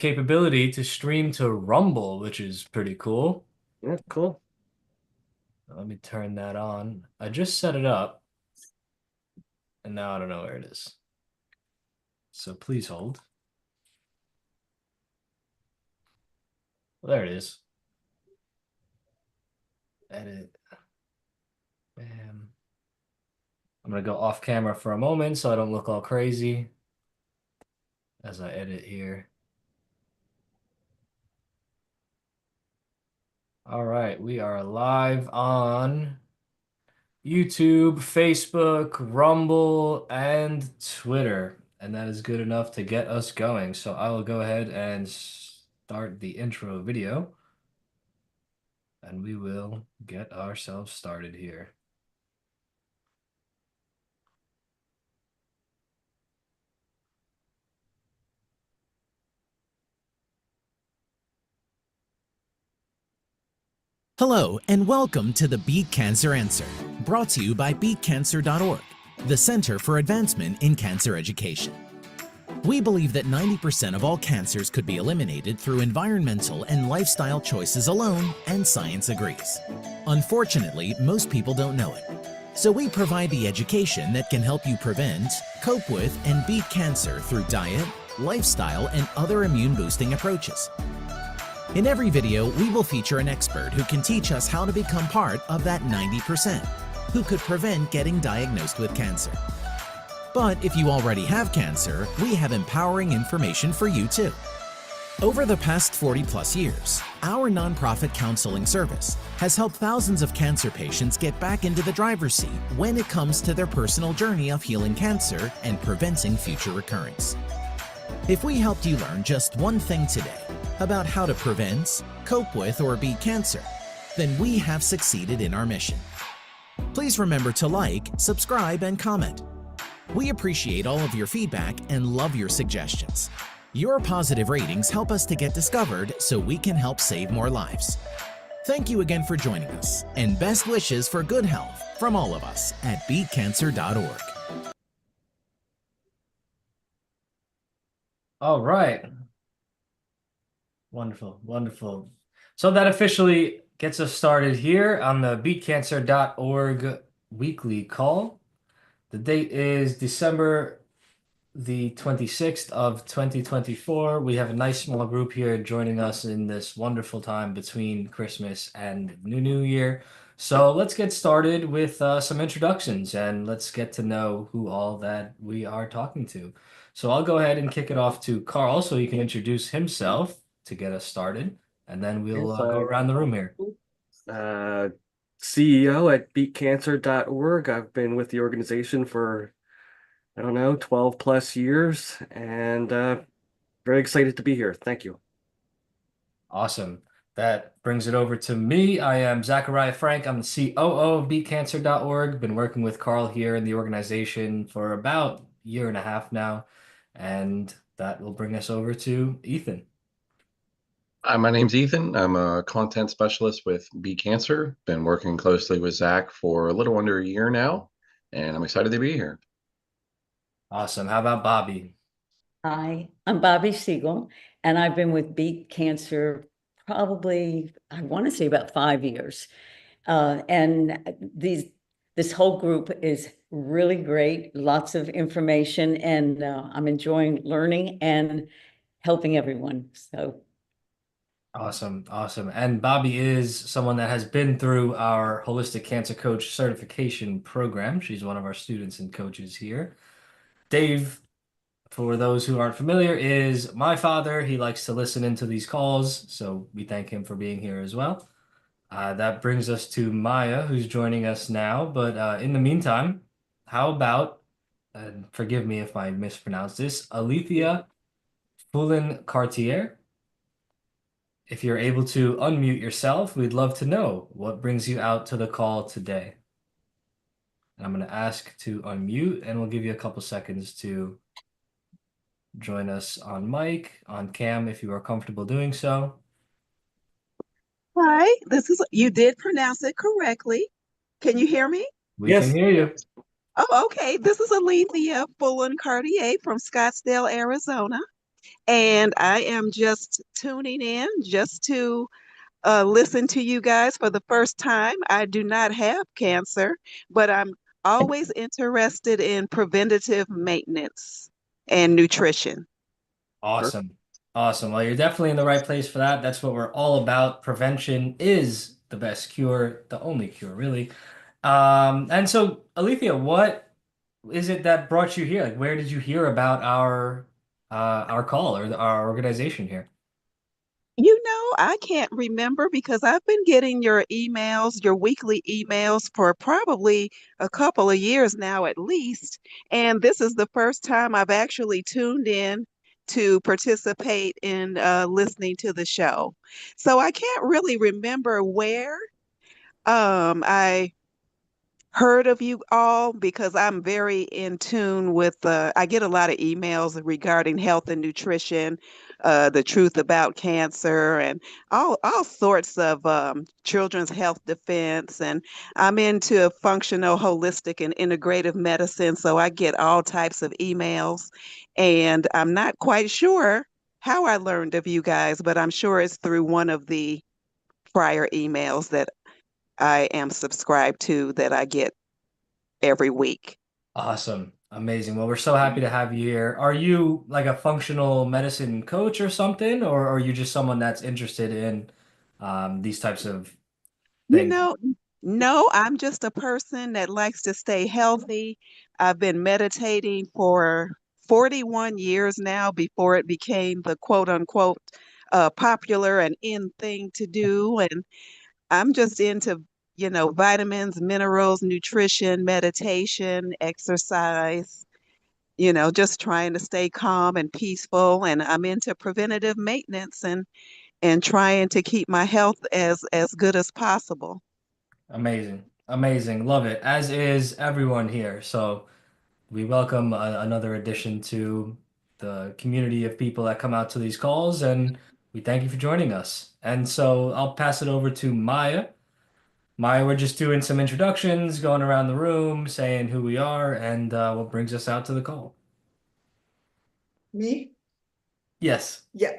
capability to stream to Rumble, which is pretty cool. Yeah, cool. Let me turn that on. I just set it up, and now I don't know where it is. So please hold. Well, there it is. Edit. Bam. I'm gonna go off camera for a moment so I don't look all crazy as I edit here. All right, we are live on YouTube, Facebook, Rumble, and Twitter. And that is good enough to get us going. So I will go ahead and start the intro video. And we will get ourselves started here. Hello, and welcome to the Beat Cancer Answer, brought to you by BeatCancer.Org, the Center for Advancement in Cancer Education. We believe that 90% of all cancers could be eliminated through environmental and lifestyle choices alone, and science agrees. Unfortunately, most people don't know it. So we provide the education that can help you prevent, cope with, and beat cancer through diet, lifestyle, and other immune-boosting approaches. In every video, we will feature an expert who can teach us how to become part of that 90% who could prevent getting diagnosed with cancer. But if you already have cancer, we have empowering information for you too. Over the past 40+ years, our nonprofit counseling service has helped thousands of cancer patients get back into the driver's seat when it comes to their personal journey of healing cancer and preventing future recurrence. If we helped you learn just one thing today about how to prevent, cope with, or beat cancer, then we have succeeded in our mission. Please remember to like, subscribe, and comment. We appreciate all of your feedback and love your suggestions. Your positive ratings help us to get discovered so we can help save more lives. Thank you again for joining us, and best wishes for good health from all of us at BeatCancer.Org. All right. Wonderful, wonderful. So that officially gets us started here on the BeatCancer.org weekly call. The date is December the 26th of 2024. We have a nice small group here joining us in this wonderful time between Christmas and New Year. So let's get started with some introductions and let's get to know who all that we are talking to. So I'll go ahead and kick it off to Carl so he can introduce himself to get us started, and then we'll Yes, go around the room here. uh, CEO at BeatCancer.org. I've been with the organization for, I don't know, 12+ years, and very excited to be here. Thank you. Awesome. That brings it over to me. I am Zachariah Frank. I'm the COO of BeatCancer.org. Been working with Carl here in the organization for about a year and a half now, and that will bring us over to Ethan. Hi, my name's Ethan. I'm a content specialist with BeatCancer. Been working closely with Zach for a little under a year now, and I'm excited to be here. Awesome. How about Bobby? Hi, I'm Bobby Siegel, and I've been with Beat Cancer probably, I want to say about 5 years. And this whole group is really great, lots of information, and I'm enjoying learning and helping everyone. So Awesome, awesome. And Bobby is someone that has been through our Holistic Cancer Coach certification program. She's one of our students and coaches here. Dave, for those who aren't familiar, is my father. He likes to listen into these calls, so we thank him for being here as well. That brings us to Maya, who's joining us now. But in the meantime, how about, and forgive me if I mispronounce this, Alethea Foulin Cartier? If you're able to unmute yourself, we'd love to know what brings you out to the call today. And I'm going to ask to unmute, and we'll give you a couple seconds to join us on mic, on cam, if you are comfortable doing so. Hi, you did pronounce it correctly. Can you hear me? We Yes. can hear you. Oh, okay. This is Alethea Fullen Cartier from Scottsdale, Arizona. And I am just tuning in just to listen to you guys for the first time. I do not have cancer, but I'm always interested in preventative maintenance and nutrition. Awesome. Awesome. Well, you're definitely in the right place for that. That's what we're all about. Prevention is the best cure, the only cure, really. And so, Alethea, what is it that brought you here? Like, where did you hear about our call or our organization here? I can't remember because I've been getting your emails, your weekly emails for probably a couple of years now at least. And this is the first time I've actually tuned in to participate in listening to the show. So I can't really remember where I heard of you all because I'm very in tune with I get a lot of emails regarding health and nutrition, the truth about cancer and all sorts of children's health defense. And I'm into functional, holistic, and integrative medicine, so I get all types of emails. And I'm not quite sure how I learned of you guys, but I'm sure it's through one of the prior emails that I am subscribed to that I get every week. Awesome. Amazing. Well, we're so happy to have you here. Are you like a functional medicine coach or something, or are you just someone that's interested in these types of You things? know, no, I'm just a person that likes to stay healthy. I've been meditating for 41 years now before it became the quote unquote popular and in thing to do. And I'm just into, vitamins, minerals, nutrition, meditation, exercise, just trying to stay calm and peaceful. And I'm into preventative maintenance and trying to keep my health as good as possible. Amazing. Amazing. Love it. As is everyone here. So we welcome another addition to the community of people that come out to these calls, and we thank you for joining us. And so I'll pass it over to Maya. Maya, we're just doing some introductions, going around the room, saying who we are and what brings us out to the call. Me? Yes. Yeah.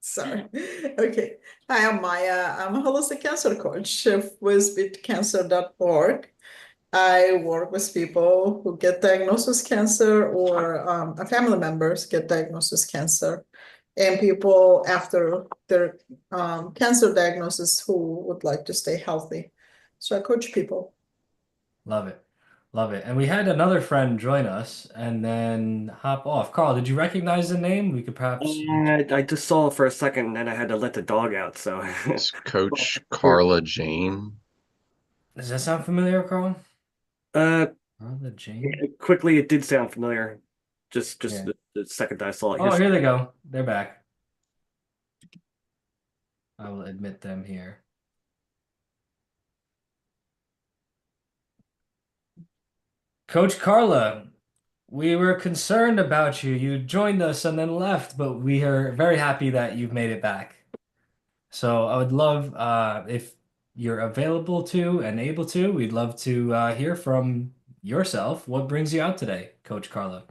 Sorry. Okay. Hi, I'm Maya. I'm a holistic cancer coach with BeatCancer.org. I work with people who get diagnosed with cancer or family members get diagnosed with cancer, and people after their cancer diagnosis who would like to stay healthy. So I coach people. Love it. Love it. And we had another friend join us and then hop off. Carl, did you recognize the name? We could perhaps. I just saw it for a second, and then I had to let the dog out. So, It's Coach Or- Carla Jane. Does that sound familiar, Carl? uh, The Jane? quickly, it did sound familiar. Just Yeah. the second I saw it. Oh, here they go. They're back. I will admit them here. Coach Carla, we were concerned about you. You joined us and then left, but we are very happy that you've made it back. So I would love if you're available to and able to, we'd love to hear from yourself. What brings you out today, Coach Carla?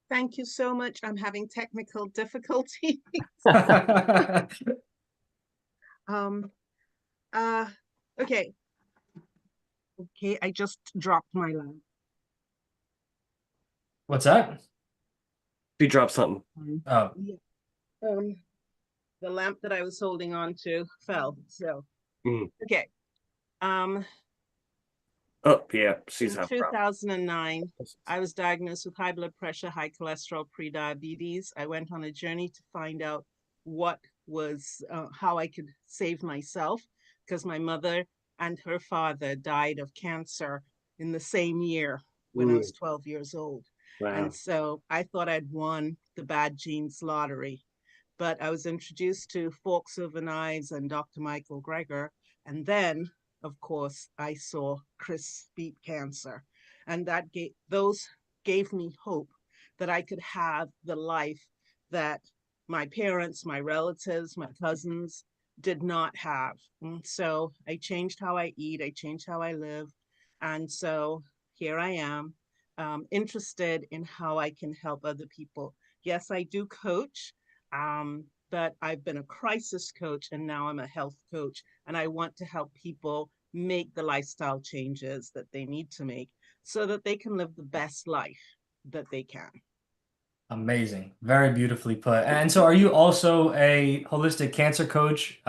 Thank you so much. I'm having technical difficulty. Um, uh, okay. Okay, I just dropped my lamp. What's that? She dropped something. Oh, Yeah. The lamp that I was holding on to fell. So, Mm. okay. Oh, yeah, she's In having problems. 2009, I was diagnosed with high blood pressure, high cholesterol, pre-diabetes. I went on a journey to find out what was how I could save myself because my mother and her father died of cancer in the same year when I was 12 years old. Wow. And so I thought I'd won the bad genes lottery. But I was introduced to Fork Silver Knives and Dr. Michael Greger. And then of course, I saw Chris beat cancer. And those gave me hope that I could have the life that my parents, my relatives, my cousins did not have. And so I changed how I eat, I changed how I live. And so here I am. interested in how I can help other people. Yes, I do coach, but I've been a crisis coach and now I'm a health coach, and I want to help people make the lifestyle changes that they need to make so that they can live the best life that they can. Amazing. Very beautifully put. And so are you also a holistic cancer coach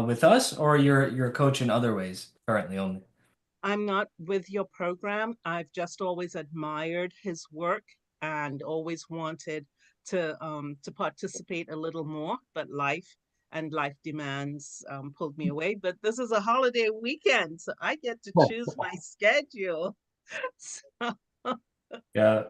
with us, or you're a coach in other ways currently only? I'm not with your program. I've just always admired his work and always wanted to participate a little more, but life demands pulled me away. But this is a holiday weekend, so I get to choose my schedule. So, Yeah,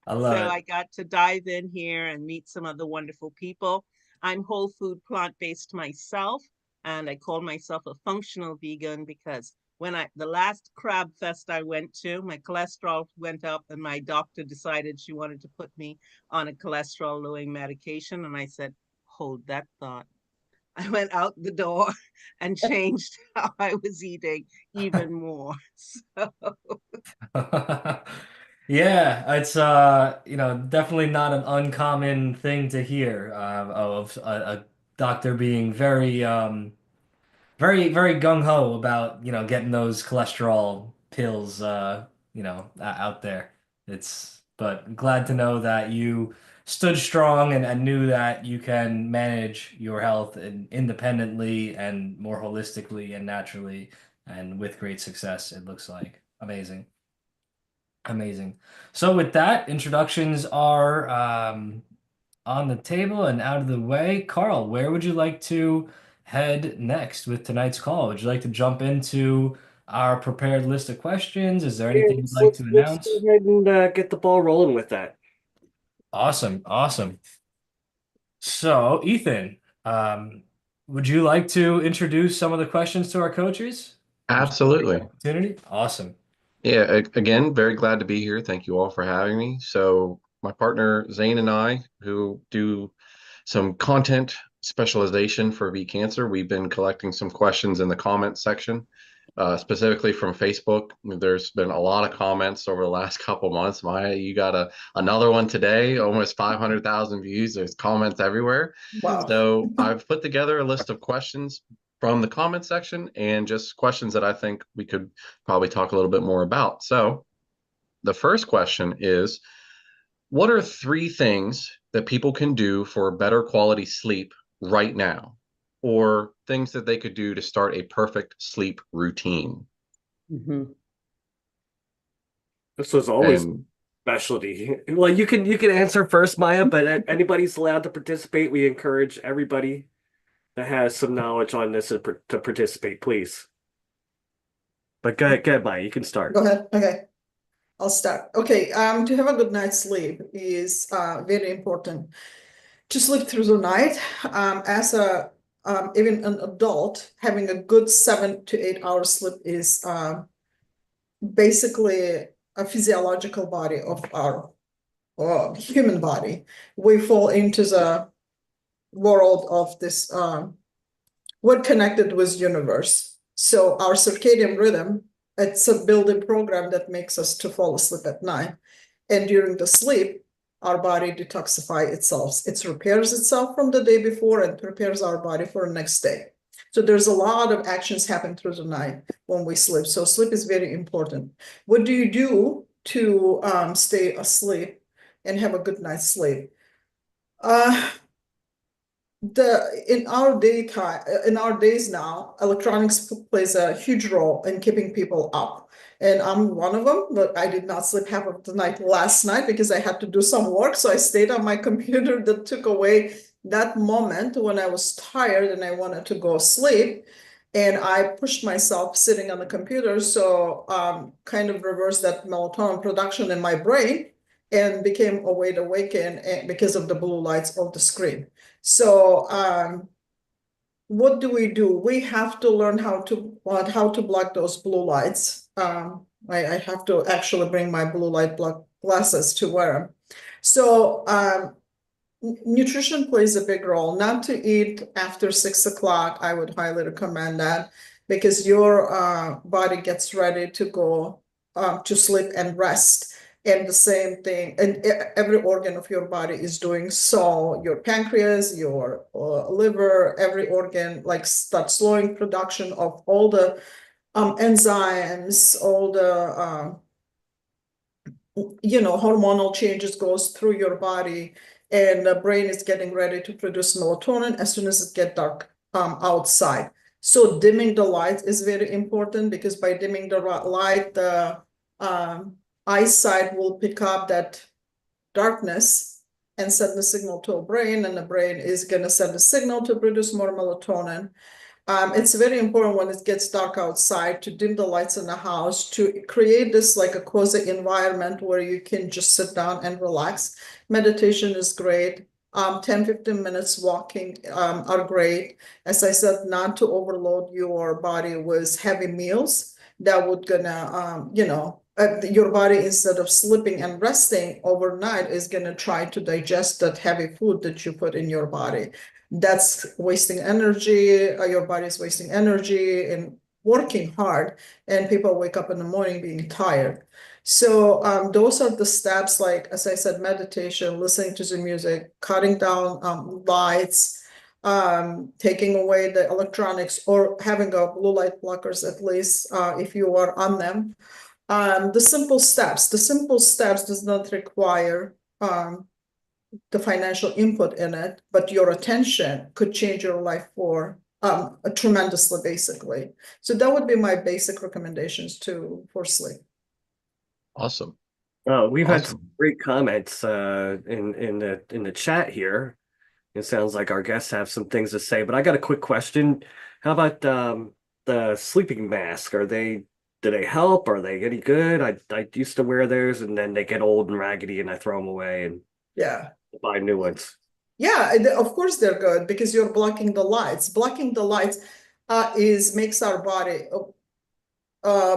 I love so it. I got to dive in here and meet some other wonderful people. I'm whole food plant-based myself, and I call myself a functional vegan because when the last crab fest I went to, my cholesterol went up and my doctor decided she wanted to put me on a cholesterol lowering medication. And I said, hold that thought. I went out the door and changed how I was eating even more. So Yeah, it's definitely not an uncommon thing to hear of a doctor being very gung ho about, getting those cholesterol pills out there. But glad to know that you stood strong and knew that you can manage your health independently and more holistically and naturally and with great success, it looks like. Amazing. Amazing. So with that, introductions are on the table and out of the way. Carl, where would you like to head next with tonight's call? Would you like to jump into our prepared list of questions? Is there Yeah, anything you'd like to let's go announce? ahead and get the ball rolling with that. Awesome, awesome. So, Ethan, would you like to introduce some of the questions to our coaches? Would you like the Absolutely. opportunity? Awesome. Yeah, again, very glad to be here. Thank you all for having me. So, my partner Zane and I, who do some content specialization for V Cancer, we've been collecting some questions in the comment section, specifically from Facebook. There's been a lot of comments over the last couple months. Maya, you got another one today, almost 500,000 views. There's comments everywhere. Wow. So, I've put together a list of questions from the comment section and just questions that I think we could probably talk a little bit more about. So, the first question is, what are three things that people can do for better quality sleep right now? Or things that they could do to start a perfect sleep routine? Mhm. This was always And specialty. Well, you can answer first, Maya, but anybody's allowed to participate. We encourage everybody that has some knowledge on this to participate, please. But go ahead, Maya. You can start. Go ahead. Okay. I'll start. Okay. To have a good night's sleep is very important. To sleep through the night, as a even an adult, having a good 7 to 8 hours sleep is basically a physiological body of our human body. We fall into the world of this we're connected with universe. So our circadian rhythm, it's a built-in program that makes us to fall asleep at night. And during the sleep, our body detoxifies itself. It repairs itself from the day before and prepares our body for the next day. So there's a lot of actions happen through the night when we sleep. So sleep is very important. What do you do to stay asleep and have a good night's sleep? In our days now, electronics plays a huge role in keeping people up. And I'm one of them, but I did not sleep half of the night last night because I had to do some work. So I stayed on my computer. That took away that moment when I was tired and I wanted to go sleep. And I pushed myself sitting on the computer. So kind of reversed that melatonin production in my brain and became a wide awakened because of the blue lights of the screen. So what do? We have to learn how to block those blue lights. I have to actually bring my blue light block glasses to wear them. So nutrition plays a big role. Not to eat after 6 o'clock. I would highly recommend that because your body gets ready to go to sleep and rest. And the same thing, and every organ of your body is doing so. Your pancreas, your liver, every organ like start slowing production of all the enzymes, all the hormonal changes goes through your body, and the brain is getting ready to produce melatonin as soon as it gets dark outside. So dimming the light is very important, because by dimming the light, the eyesight will pick up that darkness and send the signal to a brain, and the brain is going to send a signal to produce more melatonin. It's very important when it gets dark outside to dim the lights in the house, to create this like a cozy environment where you can just sit down and relax. Meditation is great. 10-15 minutes walking are great. As I said, not to overload your body with heavy meals that would gonna, your body, instead of sleeping and resting overnight, is gonna try to digest that heavy food that you put in your body. That's wasting energy. Your body is wasting energy and working hard, and people wake up in the morning being tired. So those are the steps, like, as I said, meditation, listening to the music, cutting down lights, taking away the electronics, or having a blue light blockers, at least if you are on them. The simple steps does not require the financial input in it, but your attention could change your life for tremendously, basically. So that would be my basic recommendations for sleep. Awesome. We've had some Awesome. great comments in the chat here. It sounds like our guests have some things to say, but I got a quick question. How about the sleeping mask? Do they help? Are they any good? I used to wear those, and then they get old and raggedy, and I throw them away and Yeah. buy new ones. Yeah, of course they're good, because you're blocking the lights. Blocking the lights makes our body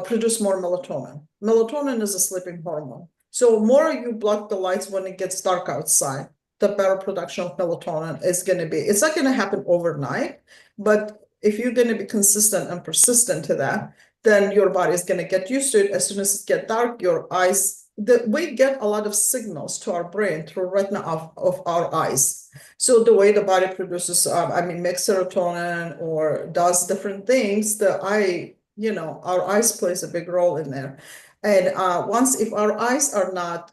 produce more melatonin. Melatonin is a sleeping hormone. So more you block the lights when it gets dark outside, the better production of melatonin is going to be. It's not going to happen overnight, but if you're going to be consistent and persistent to that, then your body is going to get used to it. As soon as it gets dark, your eyes, we get a lot of signals to our brain through retina of our eyes. So the way the body produces, makes serotonin or does different things, our eyes plays a big role in there. And if our eyes are not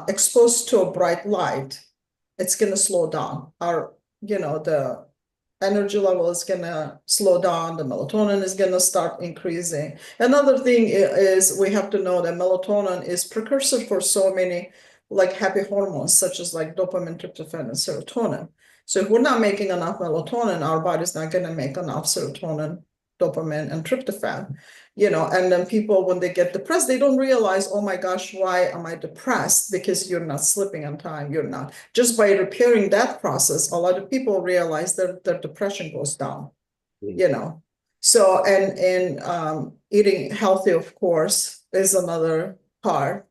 exposed to a bright light, it's going to slow down. The energy level is going to slow down. The melatonin is going to start increasing. Another thing is we have to know that melatonin is precursor for so many like happy hormones, such as like dopamine, tryptophan, and serotonin. So if we're not making enough melatonin, our body's not going to make enough serotonin, dopamine, and tryptophan. And then people, when they get depressed, they don't realize, oh my gosh, why am I depressed? Because you're not sleeping on time. You're not. Just by repairing that process, a lot of people realize that their depression goes down. So, and eating healthy, of course, is another part.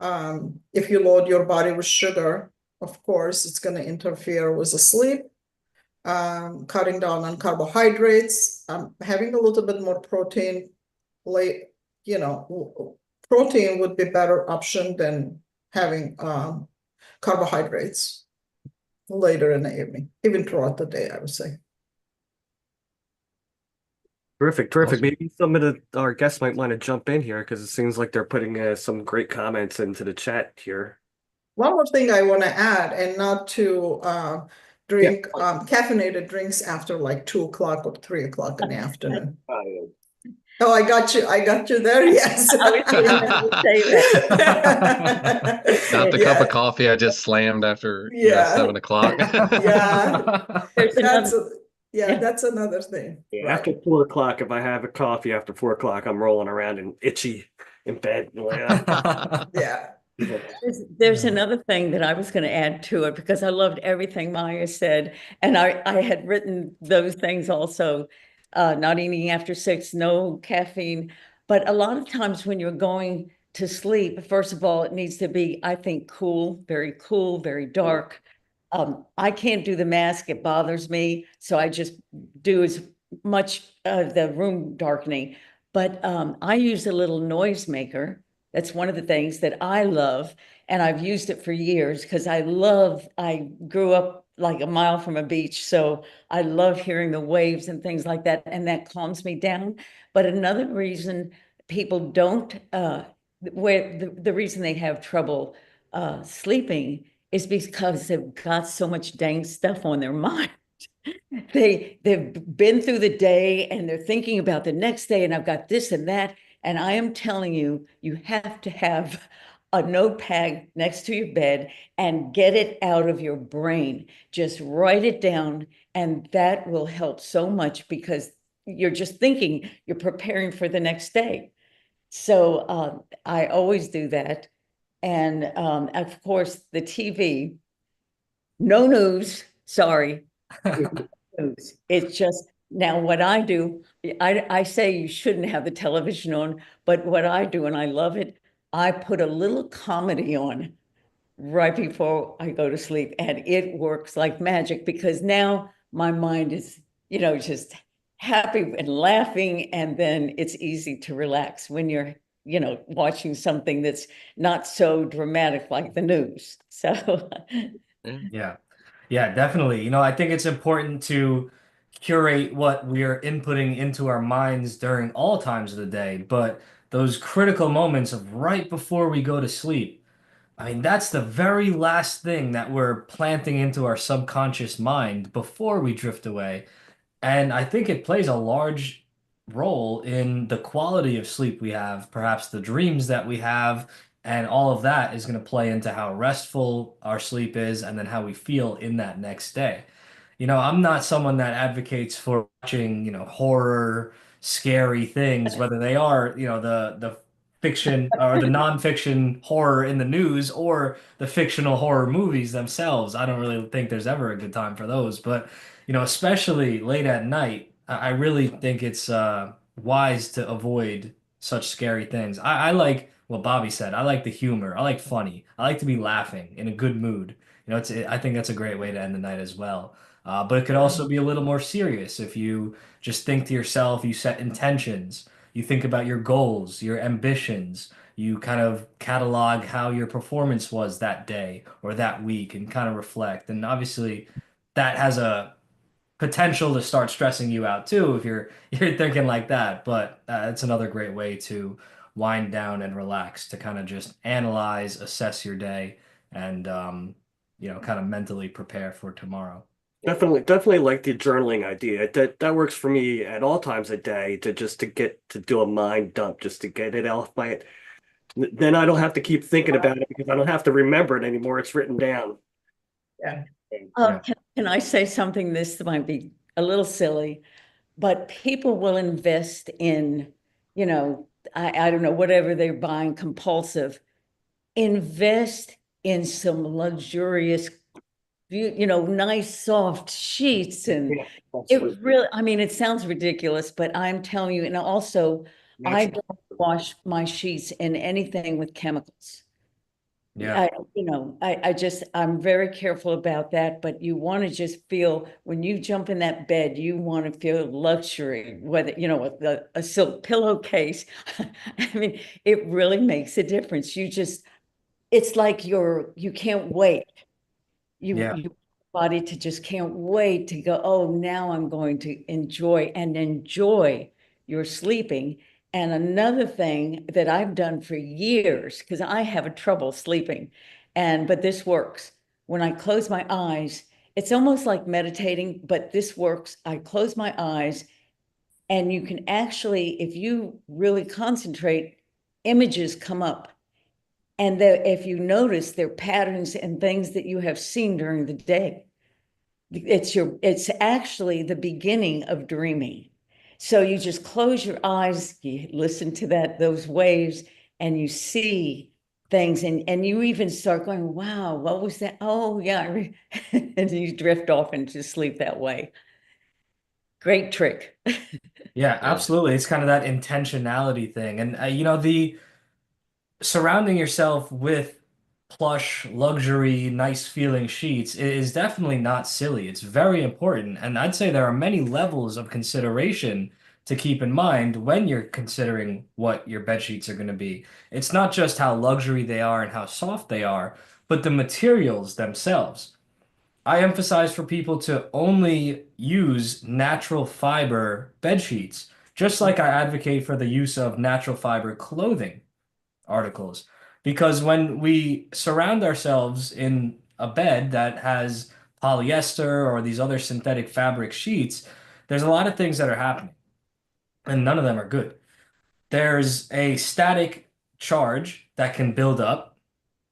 If you load your body with sugar, of course, it's going to interfere with the sleep. Cutting down on carbohydrates, having a little bit more protein, protein would be a better option than having carbohydrates later in the evening, even throughout the day, I would say. Terrific. Awesome. Maybe some of our guests might want to jump in here, because it seems like they're putting some great comments into the chat here. One more thing I want to add, and not to drink caffeinated drinks after like 2 o'clock or 3 o'clock in the afternoon. Oh, I got you there. Yes. I was getting ready to say that. Not the cup of coffee I just slammed after 7 o'clock. Yeah. Yeah. That's another thing. Yeah, Right. after 4 o'clock, if I have a coffee after 4 o'clock, I'm rolling around and itchy in bed. Yeah. There's another thing that I was going to add to it, because I loved everything Maya said. And I had written those things also, not eating after 6, no caffeine. But a lot of times when you're going to sleep, first of all, it needs to be, I think, cool, very dark. I can't do the mask. It bothers me. So I just do as much the room darkening. But I use a little noise maker That's one of the things that I love. And I've used it for years because I grew up like a mile from a beach. So I love hearing the waves and things like that. And that calms me down. But another reason people don't, where the reason they have trouble sleeping is because they've got so much dang stuff on their mind. They've been through the day and they're thinking about the next day, and I've got this and that. And I am telling you, you have to have a notepad next to your bed and get it out of your brain. Just write it down, and that will help so much because you're just thinking, you're preparing for the next day. So I always do that. And of course, the TV, no news, sorry, news. It's just now what I do, I say you shouldn't have the television on, but what I do, and I love it, I put a little comedy on right before I go to sleep, and it works like magic because now my mind is, just happy and laughing, and then it's easy to relax when you're, watching something that's not so dramatic like the news. So Yeah. Yeah, definitely. I think it's important to curate what we are inputting into our minds during all times of the day, but those critical moments of right before we go to sleep, I mean, that's the very last thing that we're planting into our subconscious mind before we drift away. And I think it plays a large role in the quality of sleep we have, perhaps the dreams that we have, and all of that is going to play into how restful our sleep is and then how we feel in that next day. I'm not someone that advocates for watching, horror, scary things, whether they are, the fiction or the nonfiction horror in the news or the fictional horror movies themselves. I don't really think there's ever a good time for those, but especially late at night, I really think it's wise to avoid such scary things. I like what Bobby said. I like the humor. I like funny. I like to be laughing in a good mood. I think that's a great way to end the night as well. But it could also be a little more serious if you just think to yourself, you set intentions, you think about your goals, your ambitions, you kind of catalog how your performance was that day or that week and kind of reflect. And obviously, that has a potential to start stressing you out too if you're thinking like that. But it's another great way to wind down and relax to kind of just analyze, assess your day, and kind of mentally prepare for tomorrow. Definitely like the journaling idea. That works for me at all times of day to just to get to do a mind dump, just to get it off my. Then I don't have to keep thinking about it because I don't have to remember it anymore. It's written down. Yeah. Yeah. Can I say something? This might be a little silly, but people will invest in, you know, I don't know, whatever they're buying compulsive, invest in some luxurious, nice soft sheets. And Yeah, it absolutely. really, I mean, it sounds ridiculous, but I'm telling you, and also I Natural. don't wash my sheets in anything with chemicals. Yeah. I'm very careful about that, but you want to just feel when you jump in that bed, you want to feel luxury, whether, with a silk pillowcase. I mean, it really makes a difference. It's like you can't wait. Yeah. You body to just can't wait to go, oh, now I'm going to enjoy your sleeping. And another thing that I've done for years, because I have a trouble sleeping, but this works. When I close my eyes, it's almost like meditating, but this works. I close my eyes, and you can actually, if you really concentrate, images come up. And if you notice, they're patterns and things that you have seen during the day. It's actually the beginning of dreaming. So you just close your eyes, you listen to those waves, and you see things, and you even start going, wow, what was that? Oh, yeah. And you drift off into sleep that way. Great trick. Yeah, Yeah. absolutely. It's kind of that intentionality thing. And the surrounding yourself with plush, luxury, nice feeling sheets is definitely not silly. It's very important. And I'd say there are many levels of consideration to keep in mind when you're considering what your bed sheets are going to be. It's not just how luxury they are and how soft they are, but the materials themselves. I emphasize for people to only use natural fiber bed sheets, just like I advocate for the use of natural fiber clothing articles. Because when we surround ourselves in a bed that has polyester or these other synthetic fabric sheets, there's a lot of things that are happening, and none of them are good. There's a static charge that can build up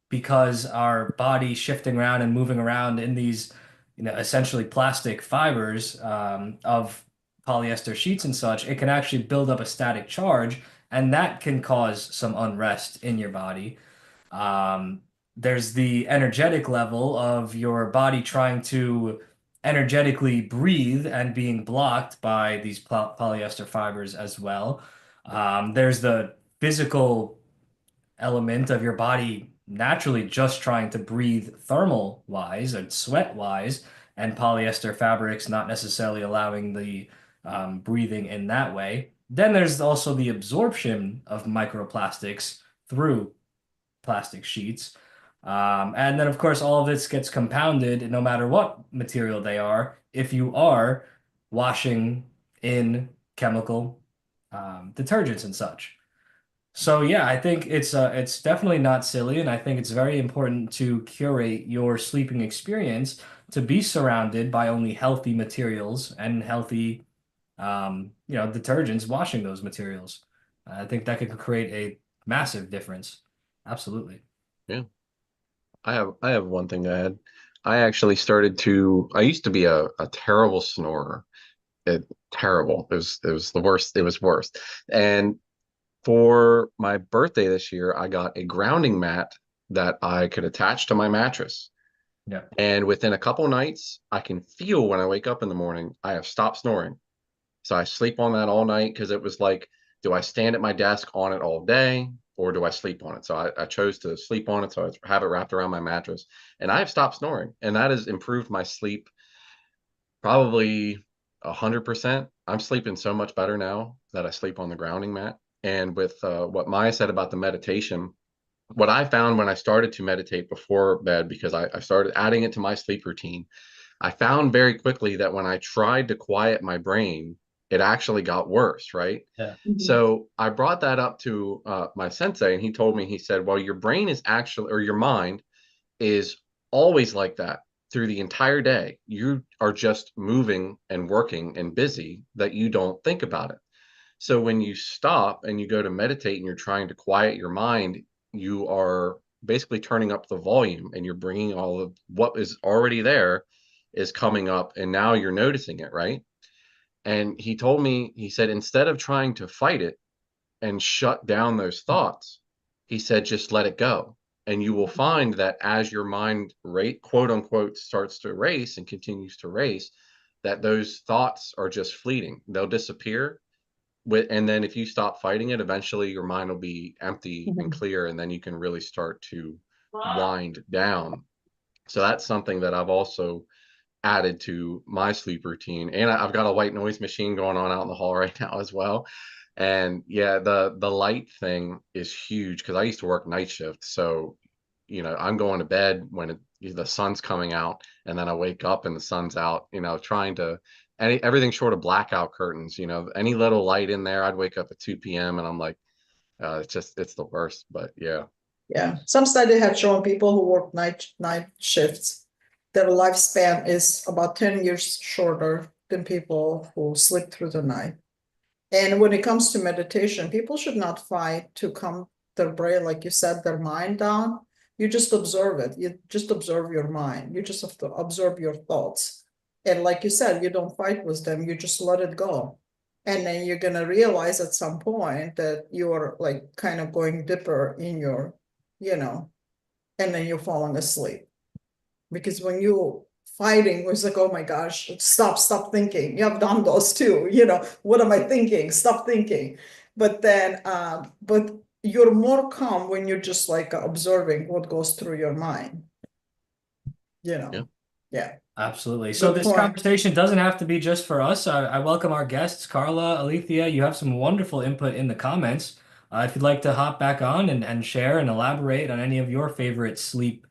because our body shifting around and moving around in these, essentially plastic fibers of polyester sheets and such, it can actually build up a static charge, and that can cause some unrest in your body. Um, there's the energetic level of your body trying to energetically breathe and being blocked by these polyester fibers as well. There's the physical element of your body naturally just trying to breathe thermal wise and sweat wise, and polyester fabrics not necessarily allowing the breathing in that way. Then there's also the absorption of microplastics through plastic sheets. And then, of course, all of this gets compounded no matter what material they are, if you are washing in chemical detergents and such. So yeah, I think it's definitely not silly, and I think it's very important to curate your sleeping experience to be surrounded by only healthy materials and healthy, detergents washing those materials. I think that could create a massive difference. Absolutely. Yeah. I have one thing to add. I used to be a terrible snorer. Terrible. It was the worst. It was worse. And for my birthday this year, I got a grounding mat that I could attach to my mattress. Yeah. And within a couple nights, I can feel when I wake up in the morning, I have stopped snoring. So I sleep on that all night because it was like, do I stand at my desk on it all day or do I sleep on it? So I chose to sleep on it. So I have it wrapped around my mattress and I have stopped snoring. And that has improved my sleep probably 100%. I'm sleeping so much better now that I sleep on the grounding mat. And with what Maya said about the meditation, what I found when I started to meditate before bed, because I started adding it to my sleep routine, I found very quickly that when I tried to quiet my brain, it actually got worse, right? Yeah. So I brought that up to my sensei, and he told me, he said, well, your brain is actually, or your mind is always like that through the entire day. You are just moving and working and busy that you don't think about it. So when you stop and you go to meditate and you're trying to quiet your mind, you are basically turning up the volume and you're bringing all of what is already there is coming up and now you're noticing it, right? And he told me, he said, instead of trying to fight it and shut down those thoughts, he said, just let it go. And you will find that as your mind rate, quote unquote, starts to race and continues to race, that those thoughts are just fleeting. They'll disappear and then if you stop fighting it, eventually your mind will be empty and clear, and then you can really start to wind down. So that's something that I've also added to my sleep routine. And I've got a white noise machine going on out in the hall right now as well. And yeah, the light thing is huge because I used to work night shift. So, I'm going to bed when the sun's coming out, and then I wake up and the sun's out, trying to everything short of blackout curtains, any little light in there, I'd wake up at 2 p.m. and I'm like, it's the worst. But yeah. Yeah, some study have shown people who work night shifts, their lifespan is about 10 years shorter than people who sleep through the night. And when it comes to meditation, people should not fight to calm their brain, like you said, their mind down. You just observe it. You just observe your mind. You just have to observe your thoughts. And like you said, you don't fight with them. You just let it go. And then you're going to realize at some point that you're like kind of going deeper in your, and then you're falling asleep. Because when you fighting, it's like, oh my gosh, stop thinking. You have done those too. What am I thinking? Stop thinking. But then, but you're more calm when you're just like observing what goes through your mind. Yeah. Yeah, Absolutely. So good this point. conversation doesn't have to be just for us. I welcome our guests, Carla, Alethea. You have some wonderful input in the comments. If you'd like to hop back on and share and elaborate on any of your favorite sleep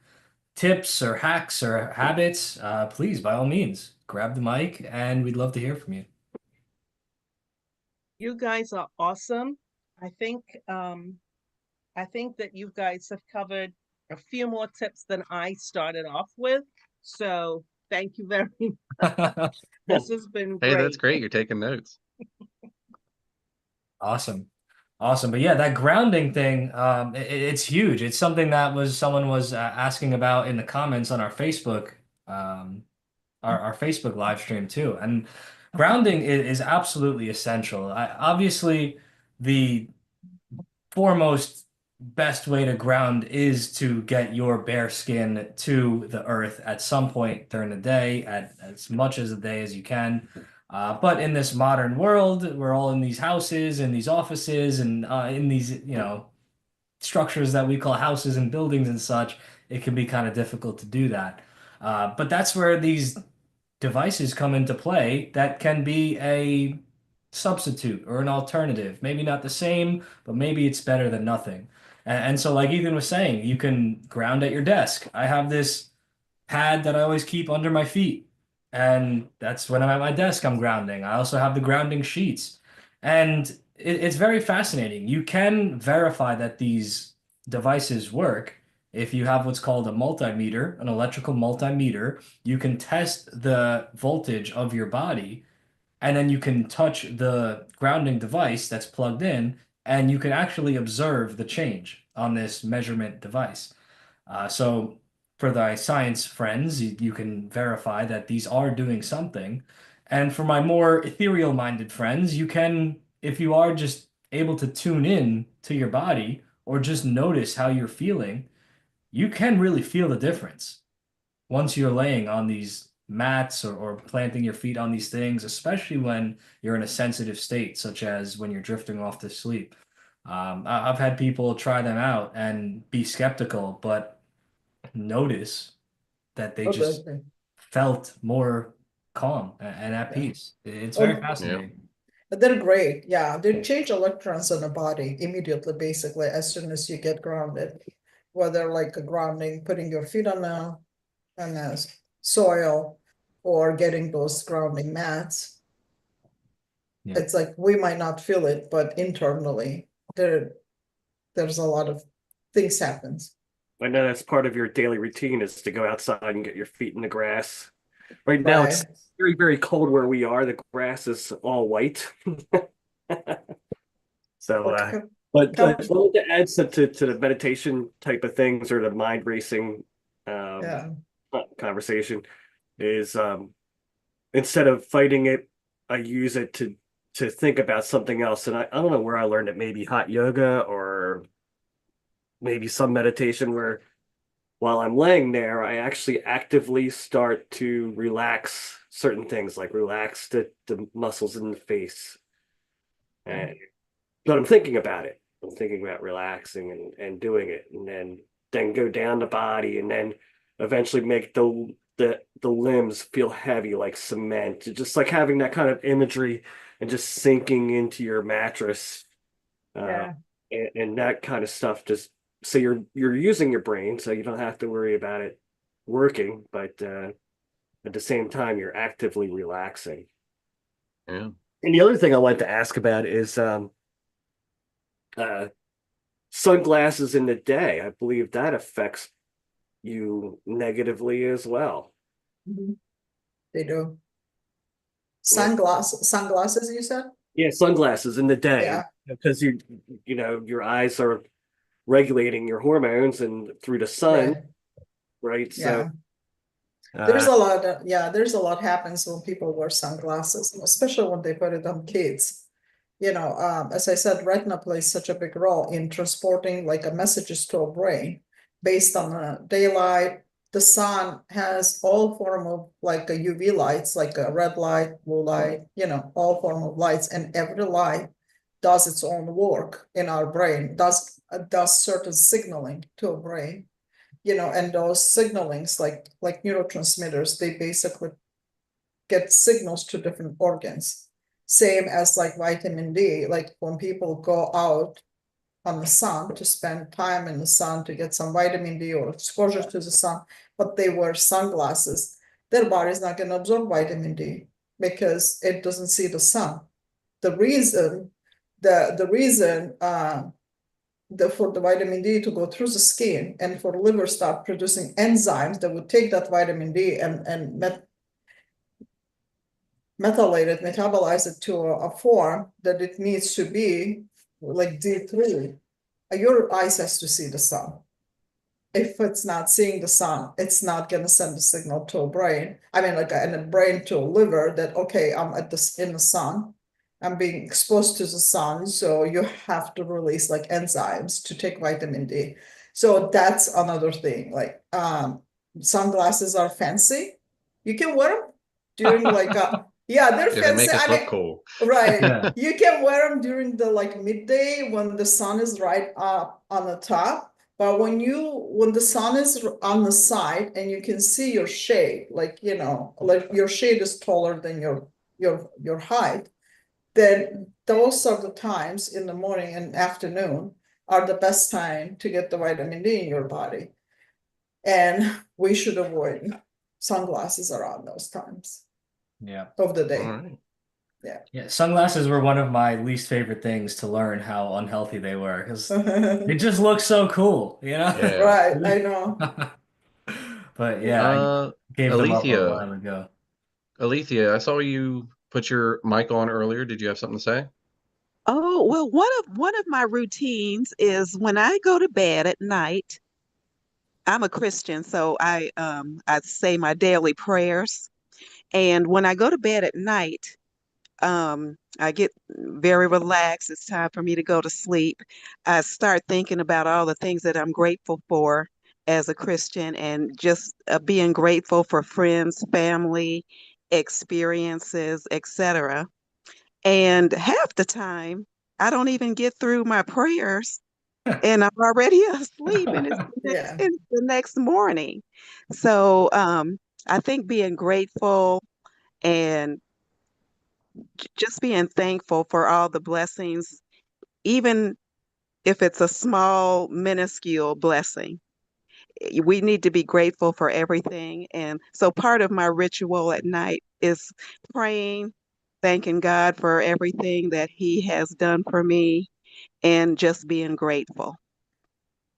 tips or hacks or habits, please, by all means, grab the mic and we'd love to hear from you. You guys are awesome. I think that you guys have covered a few more tips than I started off with. So thank you very much. This has been Hey, that's great. great. You're taking notes. Awesome. Awesome. But yeah, that grounding thing, it's huge. It's something that someone was asking about in the comments on our Facebook, our Facebook live stream too. And grounding is absolutely essential. Obviously, the foremost best way to ground is to get your bare skin to the earth at some point during the day, at as much as the day as you can. But in this modern world, we're all in these houses and these offices and in these, structures that we call houses and buildings and such. It can be kind of difficult to do that. But that's where these devices come into play that can be a substitute or an alternative. Maybe not the same, but maybe it's better than nothing. And so, like Ethan was saying, you can ground at your desk. I have this pad that I always keep under my feet. And that's when I'm at my desk, I'm grounding. I also have the grounding sheets. And it's very fascinating. You can verify that these devices work if you have what's called a multimeter, an electrical multimeter. You can test the voltage of your body, and then you can touch the grounding device that's plugged in, and you can actually observe the change on this measurement device. So for the science friends, you can verify that these are doing something. And for my more ethereal minded friends, you can, if you are just able to tune in to your body or just notice how you're feeling, you can really feel the difference once you're laying on these mats or planting your feet on these things, especially when you're in a sensitive state, such as when you're drifting off to sleep. I've had people try them out and be skeptical, but notice that they Oh, just good. felt more calm and at Yeah. peace. It's very Oh, Yeah. fascinating. they're great. Yeah, they change electrons in the body immediately, basically, as soon as you get grounded. Whether like a grounding, putting your feet on a soil or getting those grounding mats. Yeah. It's like we might not feel it, but internally there's a lot of things happens. I know that's part of your daily routine is to go outside and get your feet in the grass. Right now it's Right. very, very cold where we are. The grass is all white. So, But but come, I wanted to add some to the meditation type of things or the mind racing um, yeah. conversation is instead of fighting it, I use it to think about something else. And I don't know where I learned it, maybe hot yoga or maybe some meditation where while I'm laying there, I actually actively start to relax certain things, like relax the muscles in the face. And but I'm thinking about it. I'm thinking about relaxing and doing it, and then go down the body, and then eventually make the limbs feel heavy like cement. Just like having that kind of imagery and just sinking into your mattress, uh, Yeah. and that kind of stuff. Just so you're using your brain, so you don't have to worry about it working, but at the same time, you're actively relaxing. Yeah. And the other thing I wanted to ask about is uh, sunglasses in the day. I believe that affects you negatively as well. Mhm. They do. Yeah, Sunglasses, you said? yeah, sunglasses in the day Yeah, because your eyes are regulating your hormones and through the sun, right. right? So, Yeah. There's uh, a lot there's a lot happens when people wear sunglasses, especially when they put it on kids. As I said, retina plays such a big role in transporting like a messages to our brain based on the daylight. The sun has all form of like a UV lights, like a red light, blue light, all form of lights, and every light does its own work in our brain, does certain signaling to our brain. and those signalings like neurotransmitters, they basically get signals to different organs. Same as like vitamin D, like when people go out on the sun to spend time in the sun to get some vitamin D or exposure to the sun, but they wear sunglasses, their body's not going to absorb vitamin D because it doesn't see the sun. The reason, the reason for the vitamin D to go through the skin and for liver start producing enzymes that would take that vitamin D and methylate it, metabolize it to a form that it needs to be, like D3. Your eyes has to see the sun. If it's not seeing the sun, it's not going to send a signal to a brain. I mean, like in a brain to a liver that, okay, I'm in the sun. I'm being exposed to the sun. So you have to release like enzymes to take vitamin D. So that's another thing. Like sunglasses are fancy. You can wear them during like yeah, they're Yeah, they fancy. make us I look mean, cool. right. Yeah. You can wear them during the like midday when the sun is right up on the top. But when the sun is on the side and you can see your shade, like like your shade is taller than your height, then those are the times in the morning and afternoon are the best time to get the vitamin D in your body. And we should avoid sunglasses around those times Yeah. of the All day. right. Yeah. Sunglasses were one of my least favorite things to learn how unhealthy they were because it just looks so cool, Yeah. Right, I know. But yeah, I Uh, gave them up a Alethea, while ago. Alethea, I saw you put your mic on earlier. Did you have something to say? Oh, well, one of my routines is when I go to bed at night. I'm a Christian, so I say my daily prayers. And when I go to bed at night, I get very relaxed. It's time for me to go to sleep. I start thinking about all the things that I'm grateful for as a Christian and just being grateful for friends, family, experiences, etc. And half the time, I don't even get through my prayers and I'm already asleep and Yeah. it's the next morning. So I think being grateful and just being thankful for all the blessings, even if it's a small, minuscule blessing. We need to be grateful for everything. And so part of my ritual at night is praying, thanking God for everything that He has done for me, and just being grateful.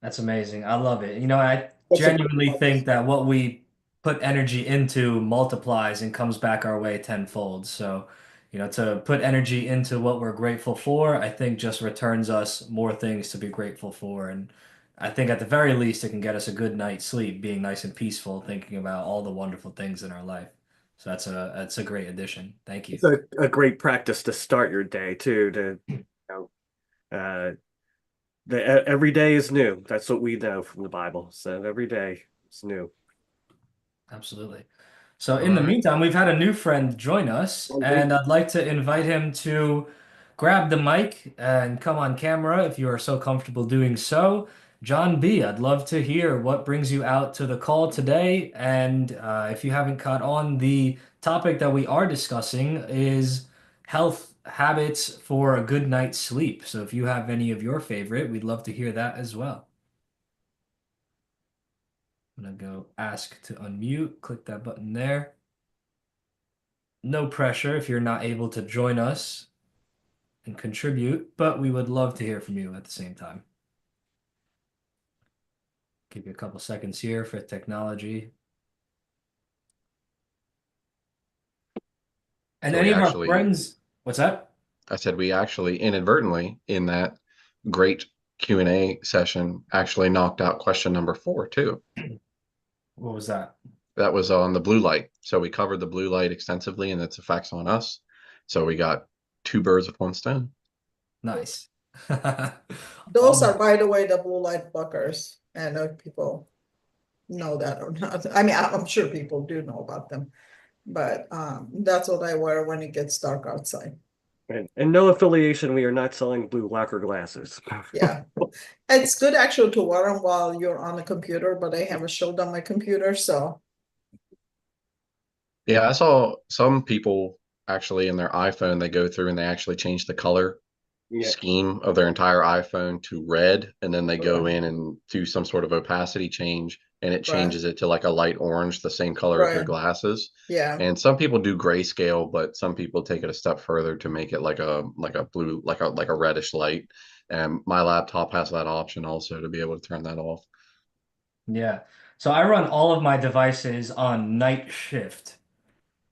That's amazing. I love it. I That's a great genuinely one. think that what we put energy into multiplies and comes back our way tenfold. So, to put energy into what we're grateful for, I think just returns us more things to be grateful for. And I think at the very least, it can get us a good night's sleep, being nice and peaceful, thinking about all the wonderful things in our life. So that's a great addition. Thank you. It's a great practice to start your day too. Know, uh, every day is new. That's what we know from the Bible. So every day is new. Absolutely. So All in the right. meantime, we've had a new friend join us, and I'd like to invite him to grab the mic and come on camera if you are so comfortable doing so. John B., I'd love to hear what brings you out to the call today. And if you haven't caught on, the topic that we are discussing is health habits for a good night's sleep. So if you have any of your favorite, we'd love to hear that as well. I'm gonna go ask to unmute, click that button there. No pressure if you're not able to join us and contribute, but we would love to hear from you at the same time. Give you a couple seconds here for technology. And So any we of our actually, friends, what's that? I said we actually inadvertently in that great Q&A session actually knocked out question number 4 too. What was that? That was on the blue light. So we covered the blue light extensively and its effects on us. So we got 2 birds with 1 stone. Nice. Those All are, by the way, the blue light blockers. And people know that or not. I mean, I'm sure people do know about them, but that's what I wear when it gets dark outside. And no affiliation. We are not selling blue lacquer glasses. Yeah. It's good actually to wear them while you're on the computer, but I have a shield on my computer, so Yeah, I saw some people actually in their iPhone, they go through and they actually change the color Yeah, scheme of their entire iPhone to red, and then they go right, in and do some sort of opacity change, and it right, changes it to like a light orange, the same color of your right. glasses. Yeah. And some people do grayscale, but some people take it a step further to make it like a blue, like a reddish light. And my laptop has that option also to be able to turn that off. Yeah. So I run all of my devices on night shift,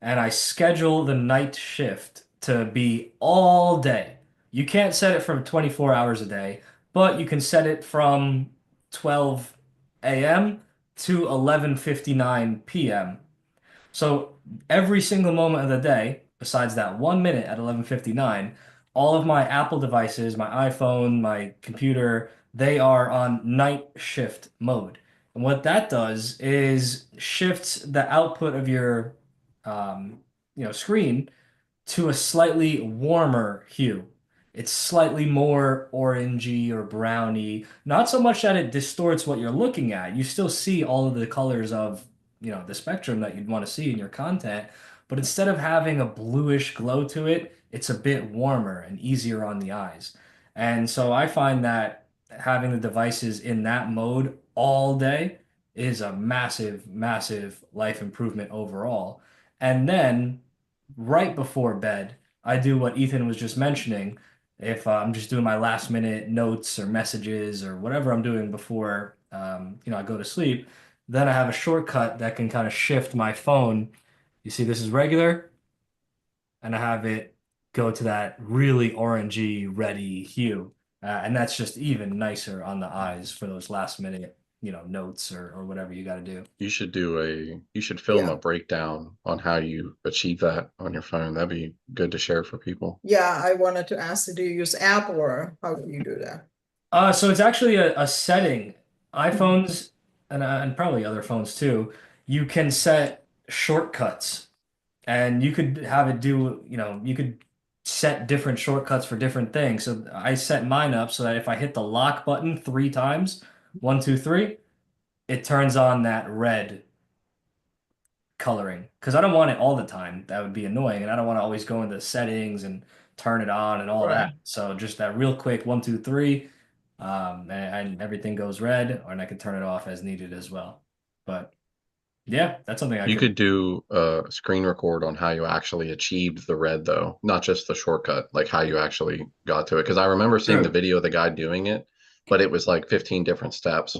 and I schedule the night shift to be all day. You can't set it from 24 hours a day, but you can set it from 12 a.m. to 11:59 p.m. So every single moment of the day, besides that 1 minute at 11:59, all of my Apple devices, my iPhone, my computer, they are on night shift mode. And what that does is shifts the output of your screen to a slightly warmer hue. It's slightly more orangey or browny. Not so much that it distorts what you're looking at. You still see all of the colors of, the spectrum that you'd want to see in your content, but instead of having a bluish glow to it, it's a bit warmer and easier on the eyes. And so I find that having the devices in that mode all day is a massive, massive life improvement overall. And then right before bed, I do what Ethan was just mentioning. If I'm just doing my last minute notes or messages or whatever I'm doing before, I go to sleep, then I have a shortcut that can kind of shift my phone. You see, this is regular, and I have it go to that really orangey, reddy hue. And that's just even nicer on the eyes for those last minute, notes or whatever you got to do. You should film a Yeah. breakdown on how you achieve that on your phone. That'd be good to share for people. Yeah, I wanted to ask, do you use app or how do you do that? So it's actually a setting. iPhones and probably other phones too, you can set shortcuts and you could have it do, you could set different shortcuts for different things. So I set mine up so that if I hit the lock button 3 times, 1, 2, 3, it turns on that red coloring because I don't want it all the time. That would be annoying, and I don't want to always go into settings and turn it on and all that. Right. So just that real quick 1, 2, 3, and everything goes red, and I can turn it off as needed as well. But yeah, that's something I You could. could do a screen record on how you actually achieved the red, though, not just the shortcut, like how you actually got to it. Because I remember seeing the True. video of the guy doing it, but it was like 15 different steps.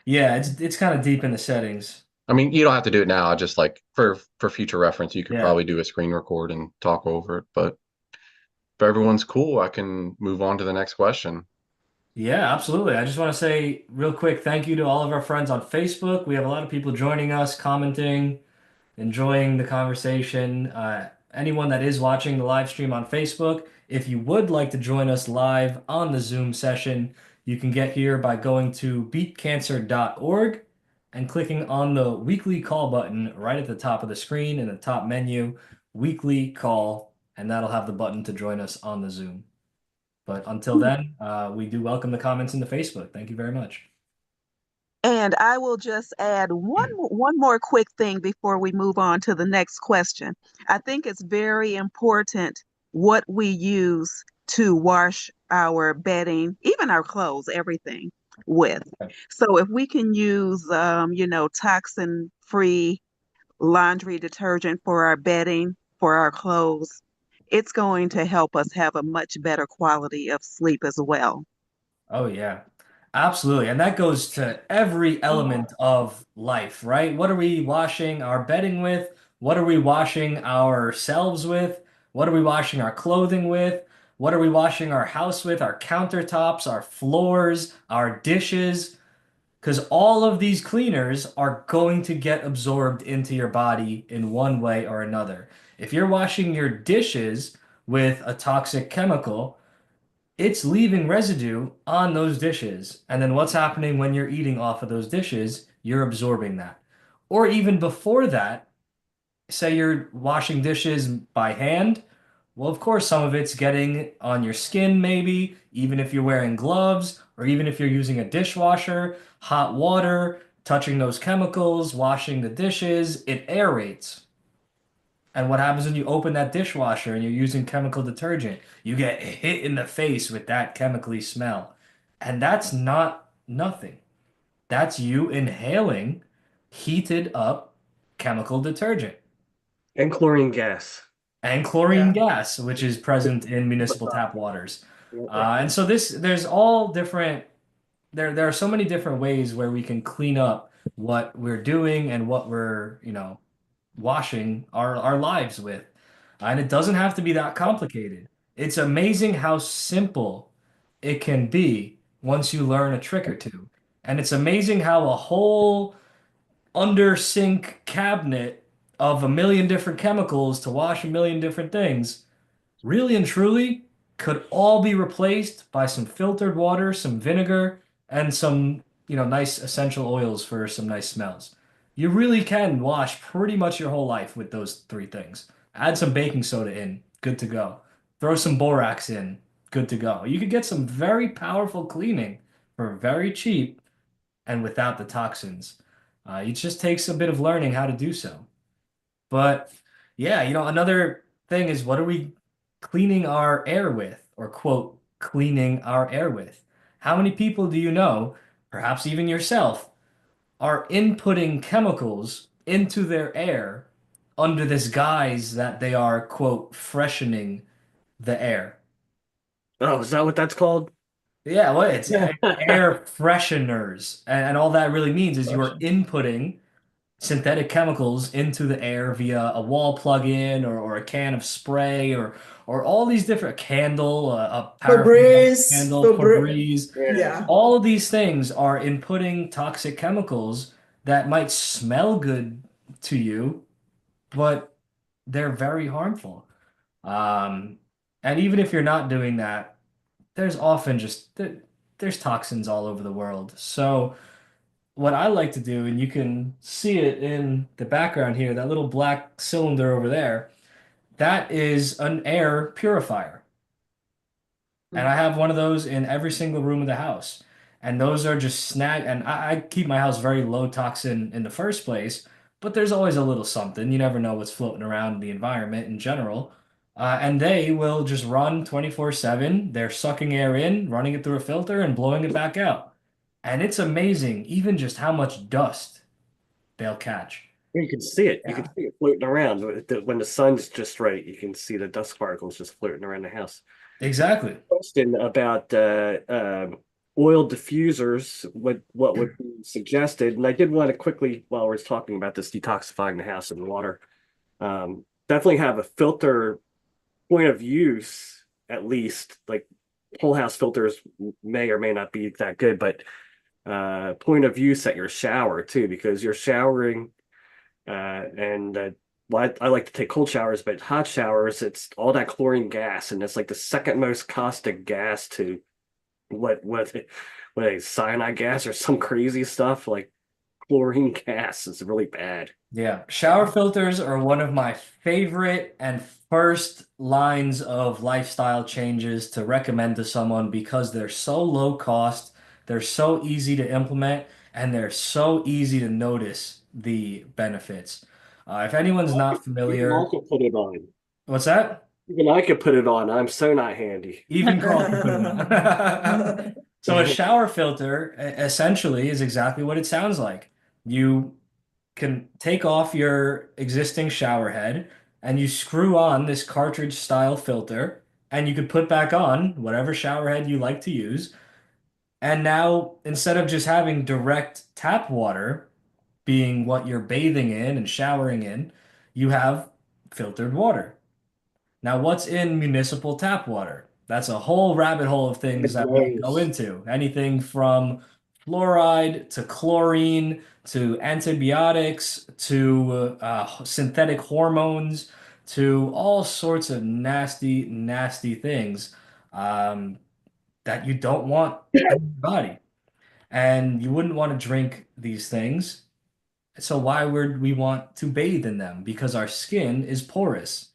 Yeah, it's kind of deep in the settings. I mean, you don't have to do it now. Just like for future reference, you could Yeah. probably do a screen record and talk over it. But if everyone's cool, I can move on to the next question. Yeah, absolutely. I just want to say real quick, thank you to all of our friends on Facebook. We have a lot of people joining us, commenting, enjoying the conversation. Anyone that is watching the live stream on Facebook, if you would like to join us live on the Zoom session, you can get here by going to BeatCancer.org and clicking on the weekly call button right at the top of the screen in the top menu, weekly call, and that'll have the button to join us on the Zoom. But until then, we do welcome the comments in the Facebook. Thank you very much. And I will just add one more quick thing before we move on to the next question. I think it's very important what we use to wash our bedding, even our clothes, everything with. So if we can use, toxin-free laundry detergent for our bedding, for our clothes, it's going to help us have a much better quality of sleep as well. Oh, yeah, absolutely. And that goes to every element of life, right? What are we washing our bedding with? What are we washing ourselves with? What are we washing our clothing with? What are we washing our house with? Our countertops, our floors, our dishes? Because all of these cleaners are going to get absorbed into your body in one way or another. If you're washing your dishes with a toxic chemical, it's leaving residue on those dishes. And then what's happening when you're eating off of those dishes? You're absorbing that. Or even before that, say you're washing dishes by hand Well, of course, some of it's getting on your skin, maybe, even if you're wearing gloves, or even if you're using a dishwasher, hot water, touching those chemicals, washing the dishes, it aerates. And what happens when you open that dishwasher and you're using chemical detergent? You get hit in the face with that chemically smell. And that's not nothing. That's you inhaling heated up chemical detergent And chlorine gas. and chlorine Yeah. gas, which is present in But, municipal tap waters. yeah. And so there's all different, there are so many different ways where we can clean up what we're doing and what we're, washing our lives with. And it doesn't have to be that complicated. It's amazing how simple it can be once you learn a trick or two. And it's amazing how a whole under sink cabinet of a million different chemicals to wash a million different things really and truly could all be replaced by some filtered water, some vinegar, and some, nice essential oils for some nice smells. You really can wash pretty much your whole life with those three things. Add some baking soda in, good to go. Throw some borax in, good to go. You could get some very powerful cleaning for very cheap and without the toxins. It just takes a bit of learning how to do so. But yeah, another thing is what are we cleaning our air with, or quote, cleaning our air with? How many people do you know, perhaps even yourself, are inputting chemicals into their air under this guise that they are, quote, freshening the air? Oh, is that what that's called? Yeah, well, it's Yeah. air fresheners. And all that really means is you are inputting synthetic chemicals into the air via a wall plug-in or a can of spray or all these different candle, a paraffin Febreze, candle, Febreze. Febreze. Yeah. Yeah. All of these things are inputting toxic chemicals that might smell good to you, but they're very harmful. Um, and even if you're not doing that, there's often there's toxins all over the world. So what I like to do, and you can see it in the background here, that little black cylinder over there, that is an air purifier. And I have one of those in every single room of the house. And those are just and I keep my house very low toxin in the first place, but there's always a little something. You never know what's floating around in the environment in general. And they will just run 24/7. They're sucking air in, running it through a filter, and blowing it back out. And it's amazing, even just how much dust they'll catch. You can see it. You can Yeah, see it floating around. When the sun's just right, you can see the dust particles just floating around the house. exactly. Question about oil diffusers, what would be suggested? And I did want to quickly, while we're talking about this detoxifying the house and water, definitely have a filter point of use, at least. Like whole house filters may or may not be that good, but point of use at your shower too, because you're showering and well, I like to take cold showers, but hot showers, it's all that chlorine gas, and it's like the second most caustic gas to what a cyanide gas or some crazy stuff. Like chlorine gas is really bad. Yeah, shower filters are one of my favorite and first lines of lifestyle changes to recommend to someone because they're so low cost, they're so easy to implement, and they're so easy to notice the benefits. If anyone's not Even I familiar, could put it on. what's that? Even I could put it on. I'm so not handy. Even Carl can put it on. So a shower filter essentially is exactly what it sounds like. You can take off your existing shower head and you screw on this cartridge style filter and you could put back on whatever shower head you like to use. And now instead of just having direct tap water being what you're bathing in and showering in, you have filtered water. Now, what's in municipal tap water? That's a whole rabbit hole of things It that we could go blows. into. Anything from fluoride to chlorine to antibiotics to synthetic hormones to all sorts of nasty, nasty things um, that you don't want in your body. And you wouldn't want to drink these things. So why would we want to bathe in them? Because our skin is porous.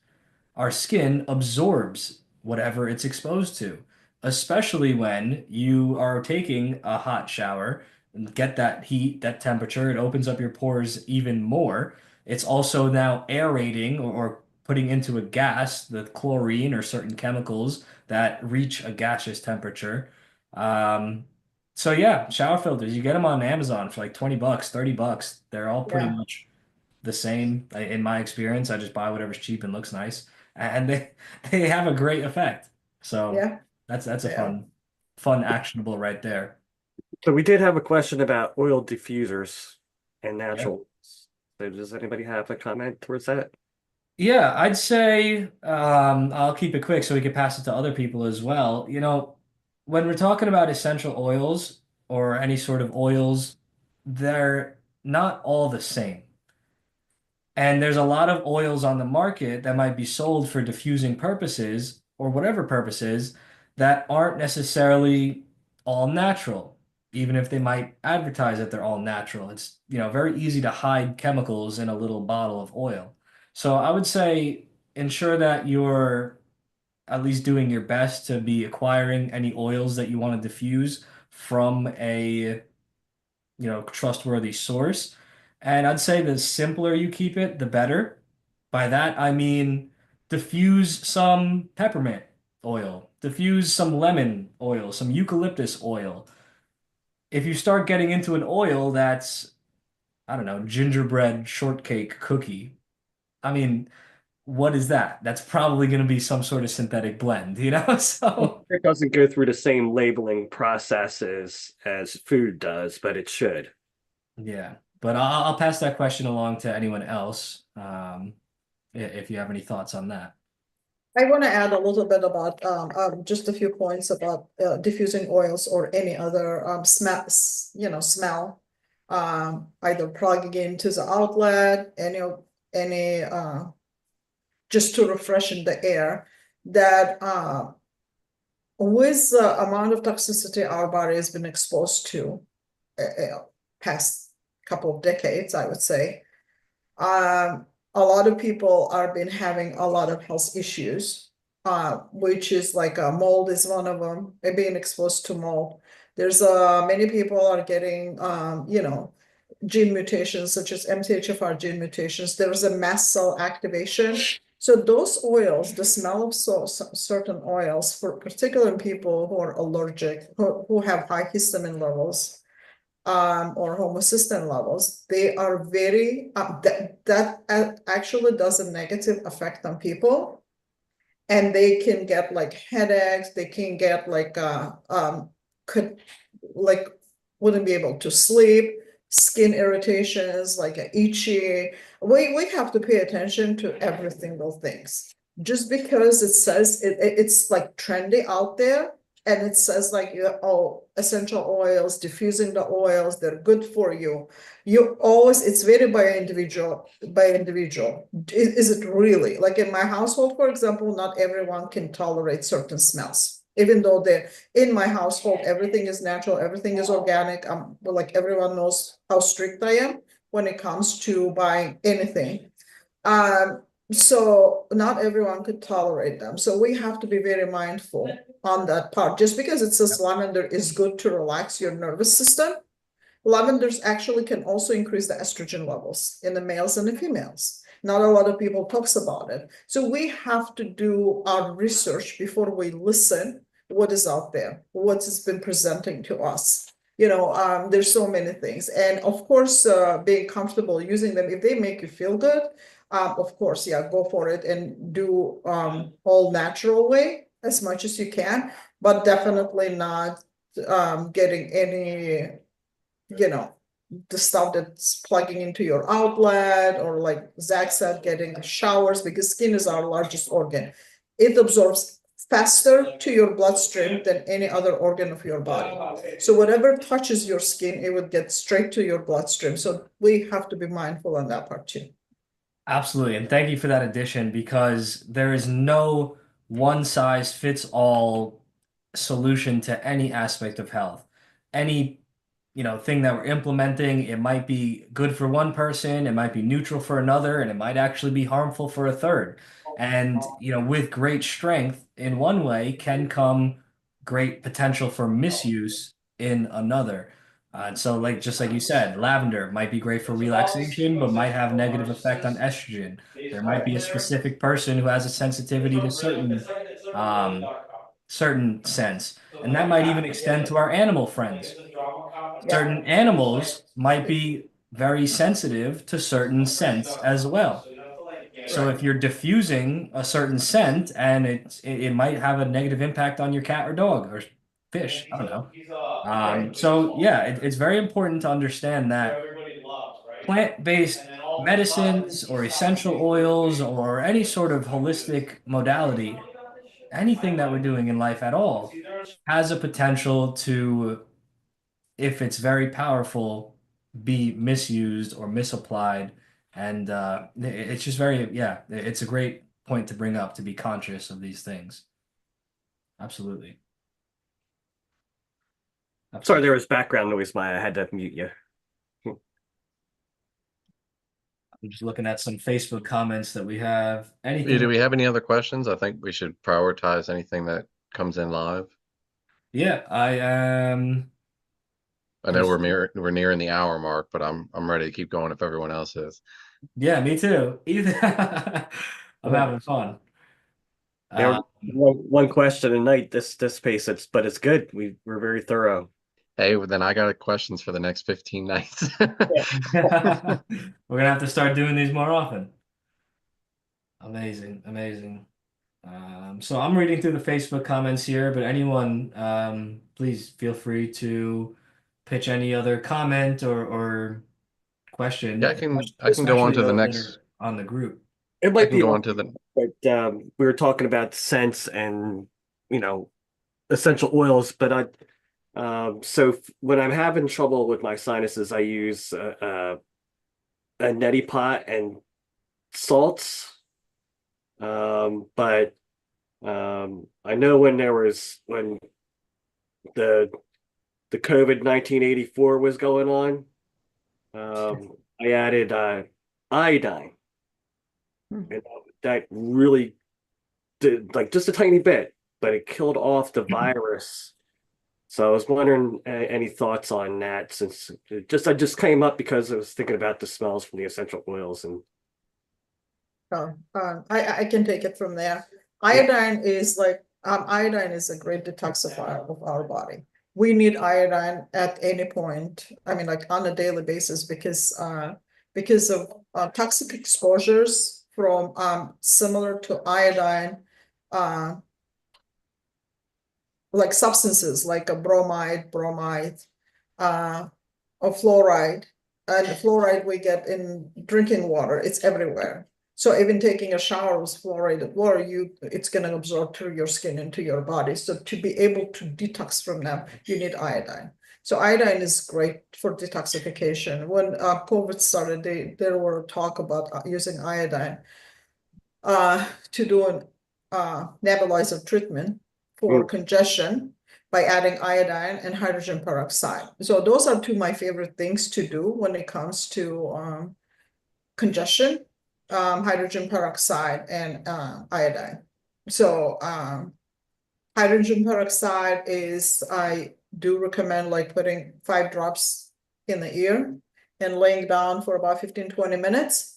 our skin absorbs whatever it's exposed to, especially when you are taking a hot shower and get that heat, that temperature. It opens up your pores even more. It's also now aerating or putting into a gas the chlorine or certain chemicals that reach a gaseous temperature. Um, so yeah, shower filters, you get them on Amazon for like 20 bucks, 30 bucks. They're all pretty Yeah, much the same in my experience. I just buy whatever's cheap and looks nice, and they have a great effect. So yeah, that's a they are. fun actionable right there. So we did have a question about oil diffusers and Yeah. natural. So does anybody have a comment towards that? Yeah, I'd say I'll keep it quick so we can pass it to other people as well. When we're talking about essential oils or any sort of oils, they're not all the same. And there's a lot of oils on the market that might be sold for diffusing purposes or whatever purposes that aren't necessarily all natural, even if they might advertise that they're all natural. It's, very easy to hide chemicals in a little bottle of oil. So I would say ensure that you're at least doing your best to be acquiring any oils that you want to diffuse from a trustworthy source. And I'd say the simpler you keep it, the better. By that, I mean diffuse some peppermint oil, diffuse some lemon oil, some eucalyptus oil. If you start getting into an oil that's, I don't know, gingerbread shortcake cookie, I mean, what is that? That's probably going to be some sort of synthetic blend, So, It doesn't go through the same labeling processes as food does, but it should. yeah. But I'll pass that question along to anyone else, if you have any thoughts on that. I want to add a little bit about just a few points about diffusing oils or any other smell, either plugging into the outlet, any just to refreshen the air. That with the amount of toxicity our body has been exposed to past couple of decades, I would say, a lot of people are been having a lot of health issues, which is like mold is one of them, being exposed to mold. There's many people are getting, gene mutations such as MTHFR gene mutations. There's a mast cell activation. So those oils, the smell of certain oils, for particularly people who are allergic, who have high histamine levels, or homocysteine levels, they are very that actually does a negative effect on people, and they can get like headaches. They can get like could like wouldn't be able to sleep, skin irritations, like itchy. We have to pay attention to every single things. Just because it says it's like trendy out there, and it says like, oh, essential oils, diffusing the oils, they're good for you. You always, it's very by individual. Is it really? Like in my household, for example, not everyone can tolerate certain smells. Even though they're in my household, everything is natural, everything is organic. Like everyone knows how strict I am when it comes to buying anything. So not everyone could tolerate them. So we have to be very mindful on that part. Just because it says lavender is good to relax your nervous system, lavenders actually can also increase the estrogen levels in the males and the females. Not a lot of people talks about it. So we have to do our research before we listen what is out there, what has been presenting to us. There's so many things. And of course, being comfortable using them, if they make you feel good, of course, yeah, go for it and do all natural way as much as you can, but definitely not getting any, you know, the stuff that's plugging into your outlet, or like Zach said, getting showers, because skin is our largest organ. It absorbs faster to your bloodstream than any other organ of your body. So whatever touches your skin, it would get straight to your bloodstream. So we have to be mindful on that part too. Absolutely. And thank you for that addition because there is no one size fits all solution to any aspect of health. Any, thing that we're implementing, it might be good for one person, it might be neutral for another, and it might actually be harmful for a third. And, with great strength in one way can come great potential for misuse in another. So just like you said, lavender might be great for relaxation, but might have negative effect on estrogen. There might be a specific person who has a sensitivity to certain scents, and that might even extend to our animal friends. Yeah. Certain animals might be very sensitive to certain scents as well. So if Right. you're diffusing a certain scent and it might have a negative impact on your cat or dog or fish, I don't know. Right. So yeah, it's very important to understand that plant-based medicines or essential oils or any sort of holistic modality, anything that we're doing in life at all, has a potential to, if it's very powerful, be misused or misapplied. And it's just very, yeah, it's a great point to bring up to be conscious of these things. Absolutely. Sorry, Absolutely. there was background noise, Maya. I had to mute you. I'm just looking at some Facebook comments that we have. Yeah, do Anything? we have any other questions? I think we should prioritize anything that comes in live. Yeah, I am. I know we're nearing the hour mark, but I'm ready to keep going if everyone else is. Yeah, me too. I'm Yeah, having fun. yeah, Uh, one question a night. This pace, but it's good. We're very thorough. Hey, well, then I got questions for the next 15 nights. we're gonna have to start doing these more often. Amazing, amazing. So I'm reading through the Facebook comments here, but anyone, please feel free to pitch any other comment or Yeah, question, I can go on especially to the those that next. are on the group. It I might can be go off, on to the. but we were talking about scents and you know essential oils, but when I'm having trouble with my sinuses, I use a neti pot and salts. But I know when the COVID 1984 was going on, I added iodine, Hmm. and that really did like just a tiny bit, but it killed off the virus. So I was wondering any thoughts on that since I just came up because I was thinking about the smells from the essential oils and I can take it from there. yeah, Iodine is a great detoxifier of our body. We need iodine at any point. I mean, like on a daily basis because of toxic exposures from similar to iodine, uh, like substances like a bromide, uh, or fluoride. And fluoride we get in drinking water. It's everywhere. So even taking a shower with fluoridated water, it's going to absorb through your skin into your body. So to be able to detox from them, you need iodine. So iodine is great for detoxification. When COVID started, there were talk about using iodine to do an nebulizer treatment for mm, congestion by adding iodine and hydrogen peroxide. So those are two of my favorite things to do when it comes to congestion, hydrogen peroxide and iodine. So hydrogen peroxide is, I do recommend like putting 5 drops in the ear and laying down for about 15-20 minutes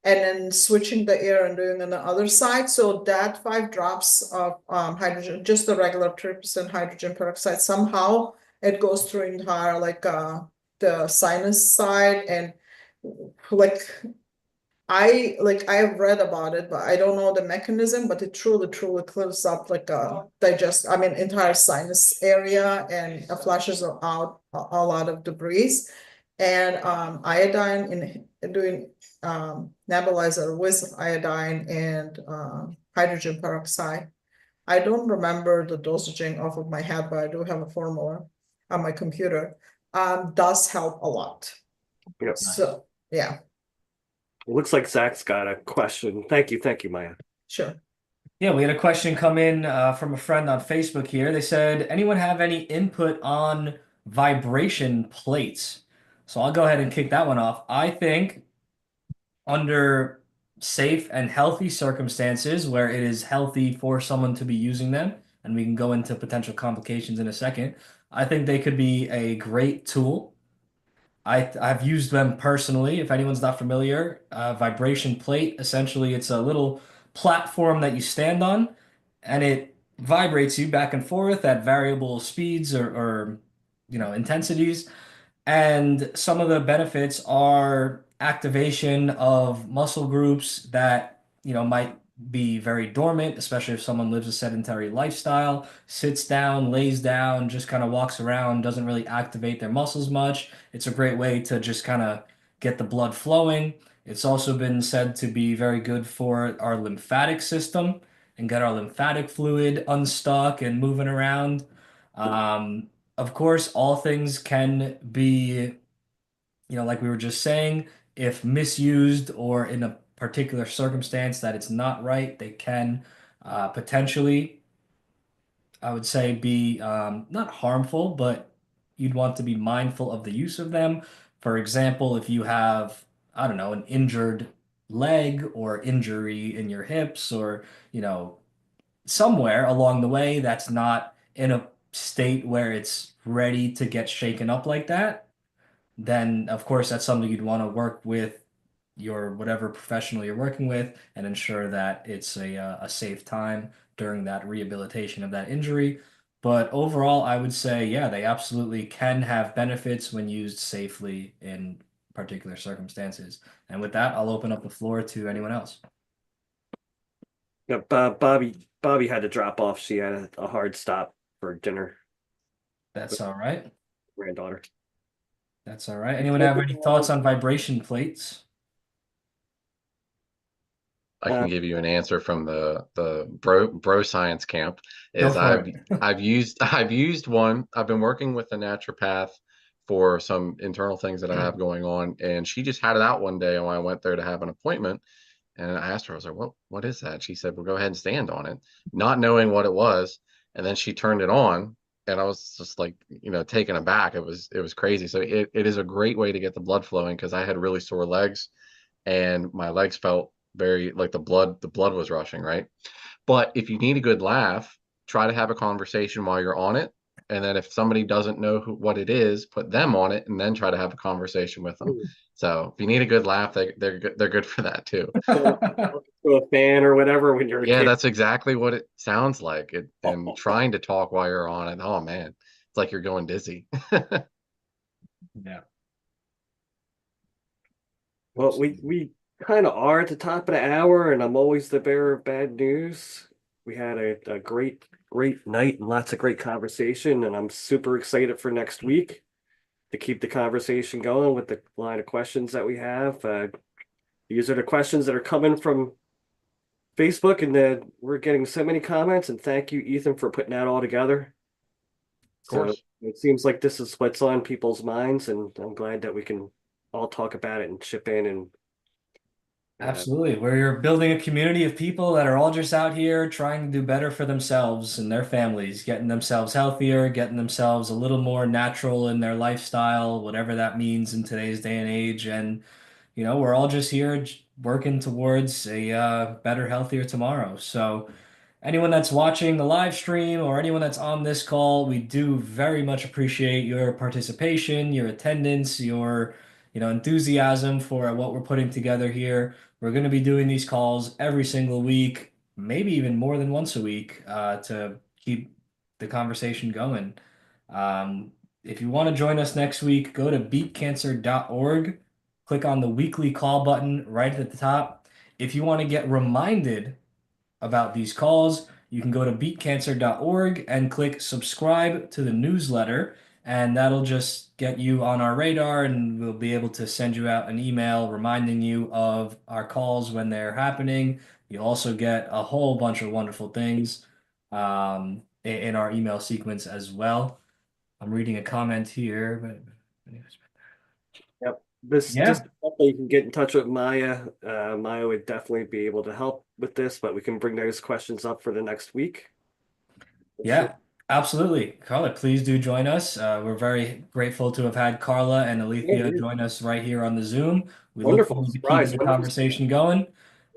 and then switching the ear and doing on the other side. So that 5 drops of hydrogen, just the regular 3% hydrogen peroxide, somehow it goes through entire the sinus side and like I've read about it, but I don't know the mechanism, but it truly clears up like entire sinus area and flushes out a lot of debris. And iodine in doing nebulizer with iodine and hydrogen peroxide. I don't remember the dosaging off of my head, but I do have a formula on my computer. Does help a lot. you know, Nice. So yeah, it looks like Zach's got a question. Thank you, Maya. sure. Yeah, we had a question come in from a friend on Facebook here. They said, anyone have any input on vibration plates? So I'll go ahead and kick that one off. I think under safe and healthy circumstances where it is healthy for someone to be using them, and we can go into potential complications in a second, I think they could be a great tool. I've used them personally. If anyone's not familiar, vibration plate, essentially it's a little platform that you stand on and it vibrates you back and forth at variable speeds or intensities. And some of the benefits are activation of muscle groups that, might be very dormant, especially if someone lives a sedentary lifestyle, sits down, lays down, just kind of walks around, doesn't really activate their muscles much. It's a great way to just kind of get the blood flowing. It's also been said to be very good for our lymphatic system and get our lymphatic fluid unstuck and moving around. Um, of course, all things can be, like we were just saying, if misused or in a particular circumstance that it's not right, they can potentially, I would say, be not harmful, but you'd want to be mindful of the use of them. For example, if you have, I don't know, an injured leg or injury in your hips or, somewhere along the way that's not in a state where it's ready to get shaken up like that, then of course that's something you'd want to work with your whatever professional you're working with and ensure that it's a safe time during that rehabilitation of that injury. But overall, I would say, yeah, they absolutely can have benefits when used safely in particular circumstances. And with that, I'll open up the floor to anyone else. Yeah, Bobby had to drop off. She had a hard stop for dinner That's with all right. granddaughter. That's all right. Anyone have any thoughts on vibration plates? I Uh, can give you an answer from the bro science camp. Go Is for I've it. I've used I've used one. I've been working with a naturopath for some internal things that I have going on, and she just had it out one day when I went there to have an appointment. And I asked her, I was like, what is that? She said, well, go ahead and stand on it, not knowing what it was. And then she turned it on, and I was just like, taken aback. It was crazy. So it is a great way to get the blood flowing because I had really sore legs and my legs felt very like the blood was rushing, right? But if you need a good laugh, try to have a conversation while you're on it. And then if somebody doesn't know what it is, put them on it and then try to have a conversation with them. So if you need a good laugh, they're good for that too. to a fan or whatever when you're a Yeah, kid. that's exactly what it sounds like. And trying to talk while you're on it, oh man, it's like you're going dizzy. Yeah. Well, we kind of are at the top of the hour, and I'm always the bearer of bad news. We had a great night and lots of great conversation, and I'm super excited for next week to keep the conversation going with the line of questions that we have. These are the questions that are coming from Facebook, and we're getting so many comments. And thank you, Ethan, for putting that all together. Of So course. it seems like this is what's on people's minds, and I'm glad that we can all talk about it and chip in and Absolutely. Where you're building a community of people that are all just out here trying to do better for themselves and their families, getting themselves healthier, getting themselves a little more natural in their lifestyle, whatever that means in today's day and age. And, we're all just here working towards a better, healthier tomorrow. So, anyone that's watching the live stream or anyone that's on this call, we do very much appreciate your participation, your attendance, your, enthusiasm for what we're putting together here. We're going to be doing these calls every single week, maybe even more than once a week, to keep the conversation going. If you want to join us next week, go to BeatCancer.org, click on the weekly call button right at the top. If you want to get reminded about these calls, you can go to BeatCancer.org and click subscribe to the newsletter, and that'll just get you on our radar, and we'll be able to send you out an email reminding you of our calls when they're happening. You'll also get a whole bunch of wonderful things in our email sequence as well. I'm reading a comment here, but yep. This yeah, just you can get in touch with Maya. Maya would definitely be able to help with this, but we can bring those questions up for the next week. For sure. yeah, absolutely. Carla, please do join us. We're very grateful to have had Carla and Yeah, Alethea yeah. join us right here on the Zoom. We look Wonderful forward to keeping surprise. the When did you conversation going.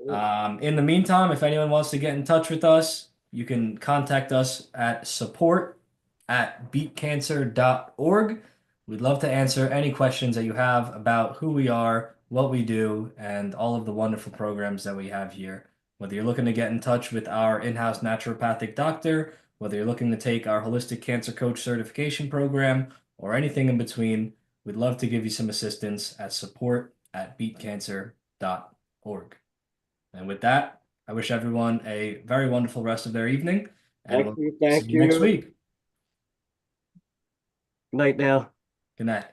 In the meantime, if anyone wants to get in touch with us, you can contact us at support@BeatCancer.org. We'd love to answer any questions that you have about who we are, what we do, and all of the wonderful programs that we have here. Whether you're looking to get in touch with our in-house naturopathic doctor, whether you're looking to take our holistic cancer coach certification program, or anything in between, we'd love to give you some assistance at support@BeatCancer.org. And with that, I wish everyone a very wonderful rest of their evening, and Thank we'll you. see Thank you next you. week. Night now. Good night.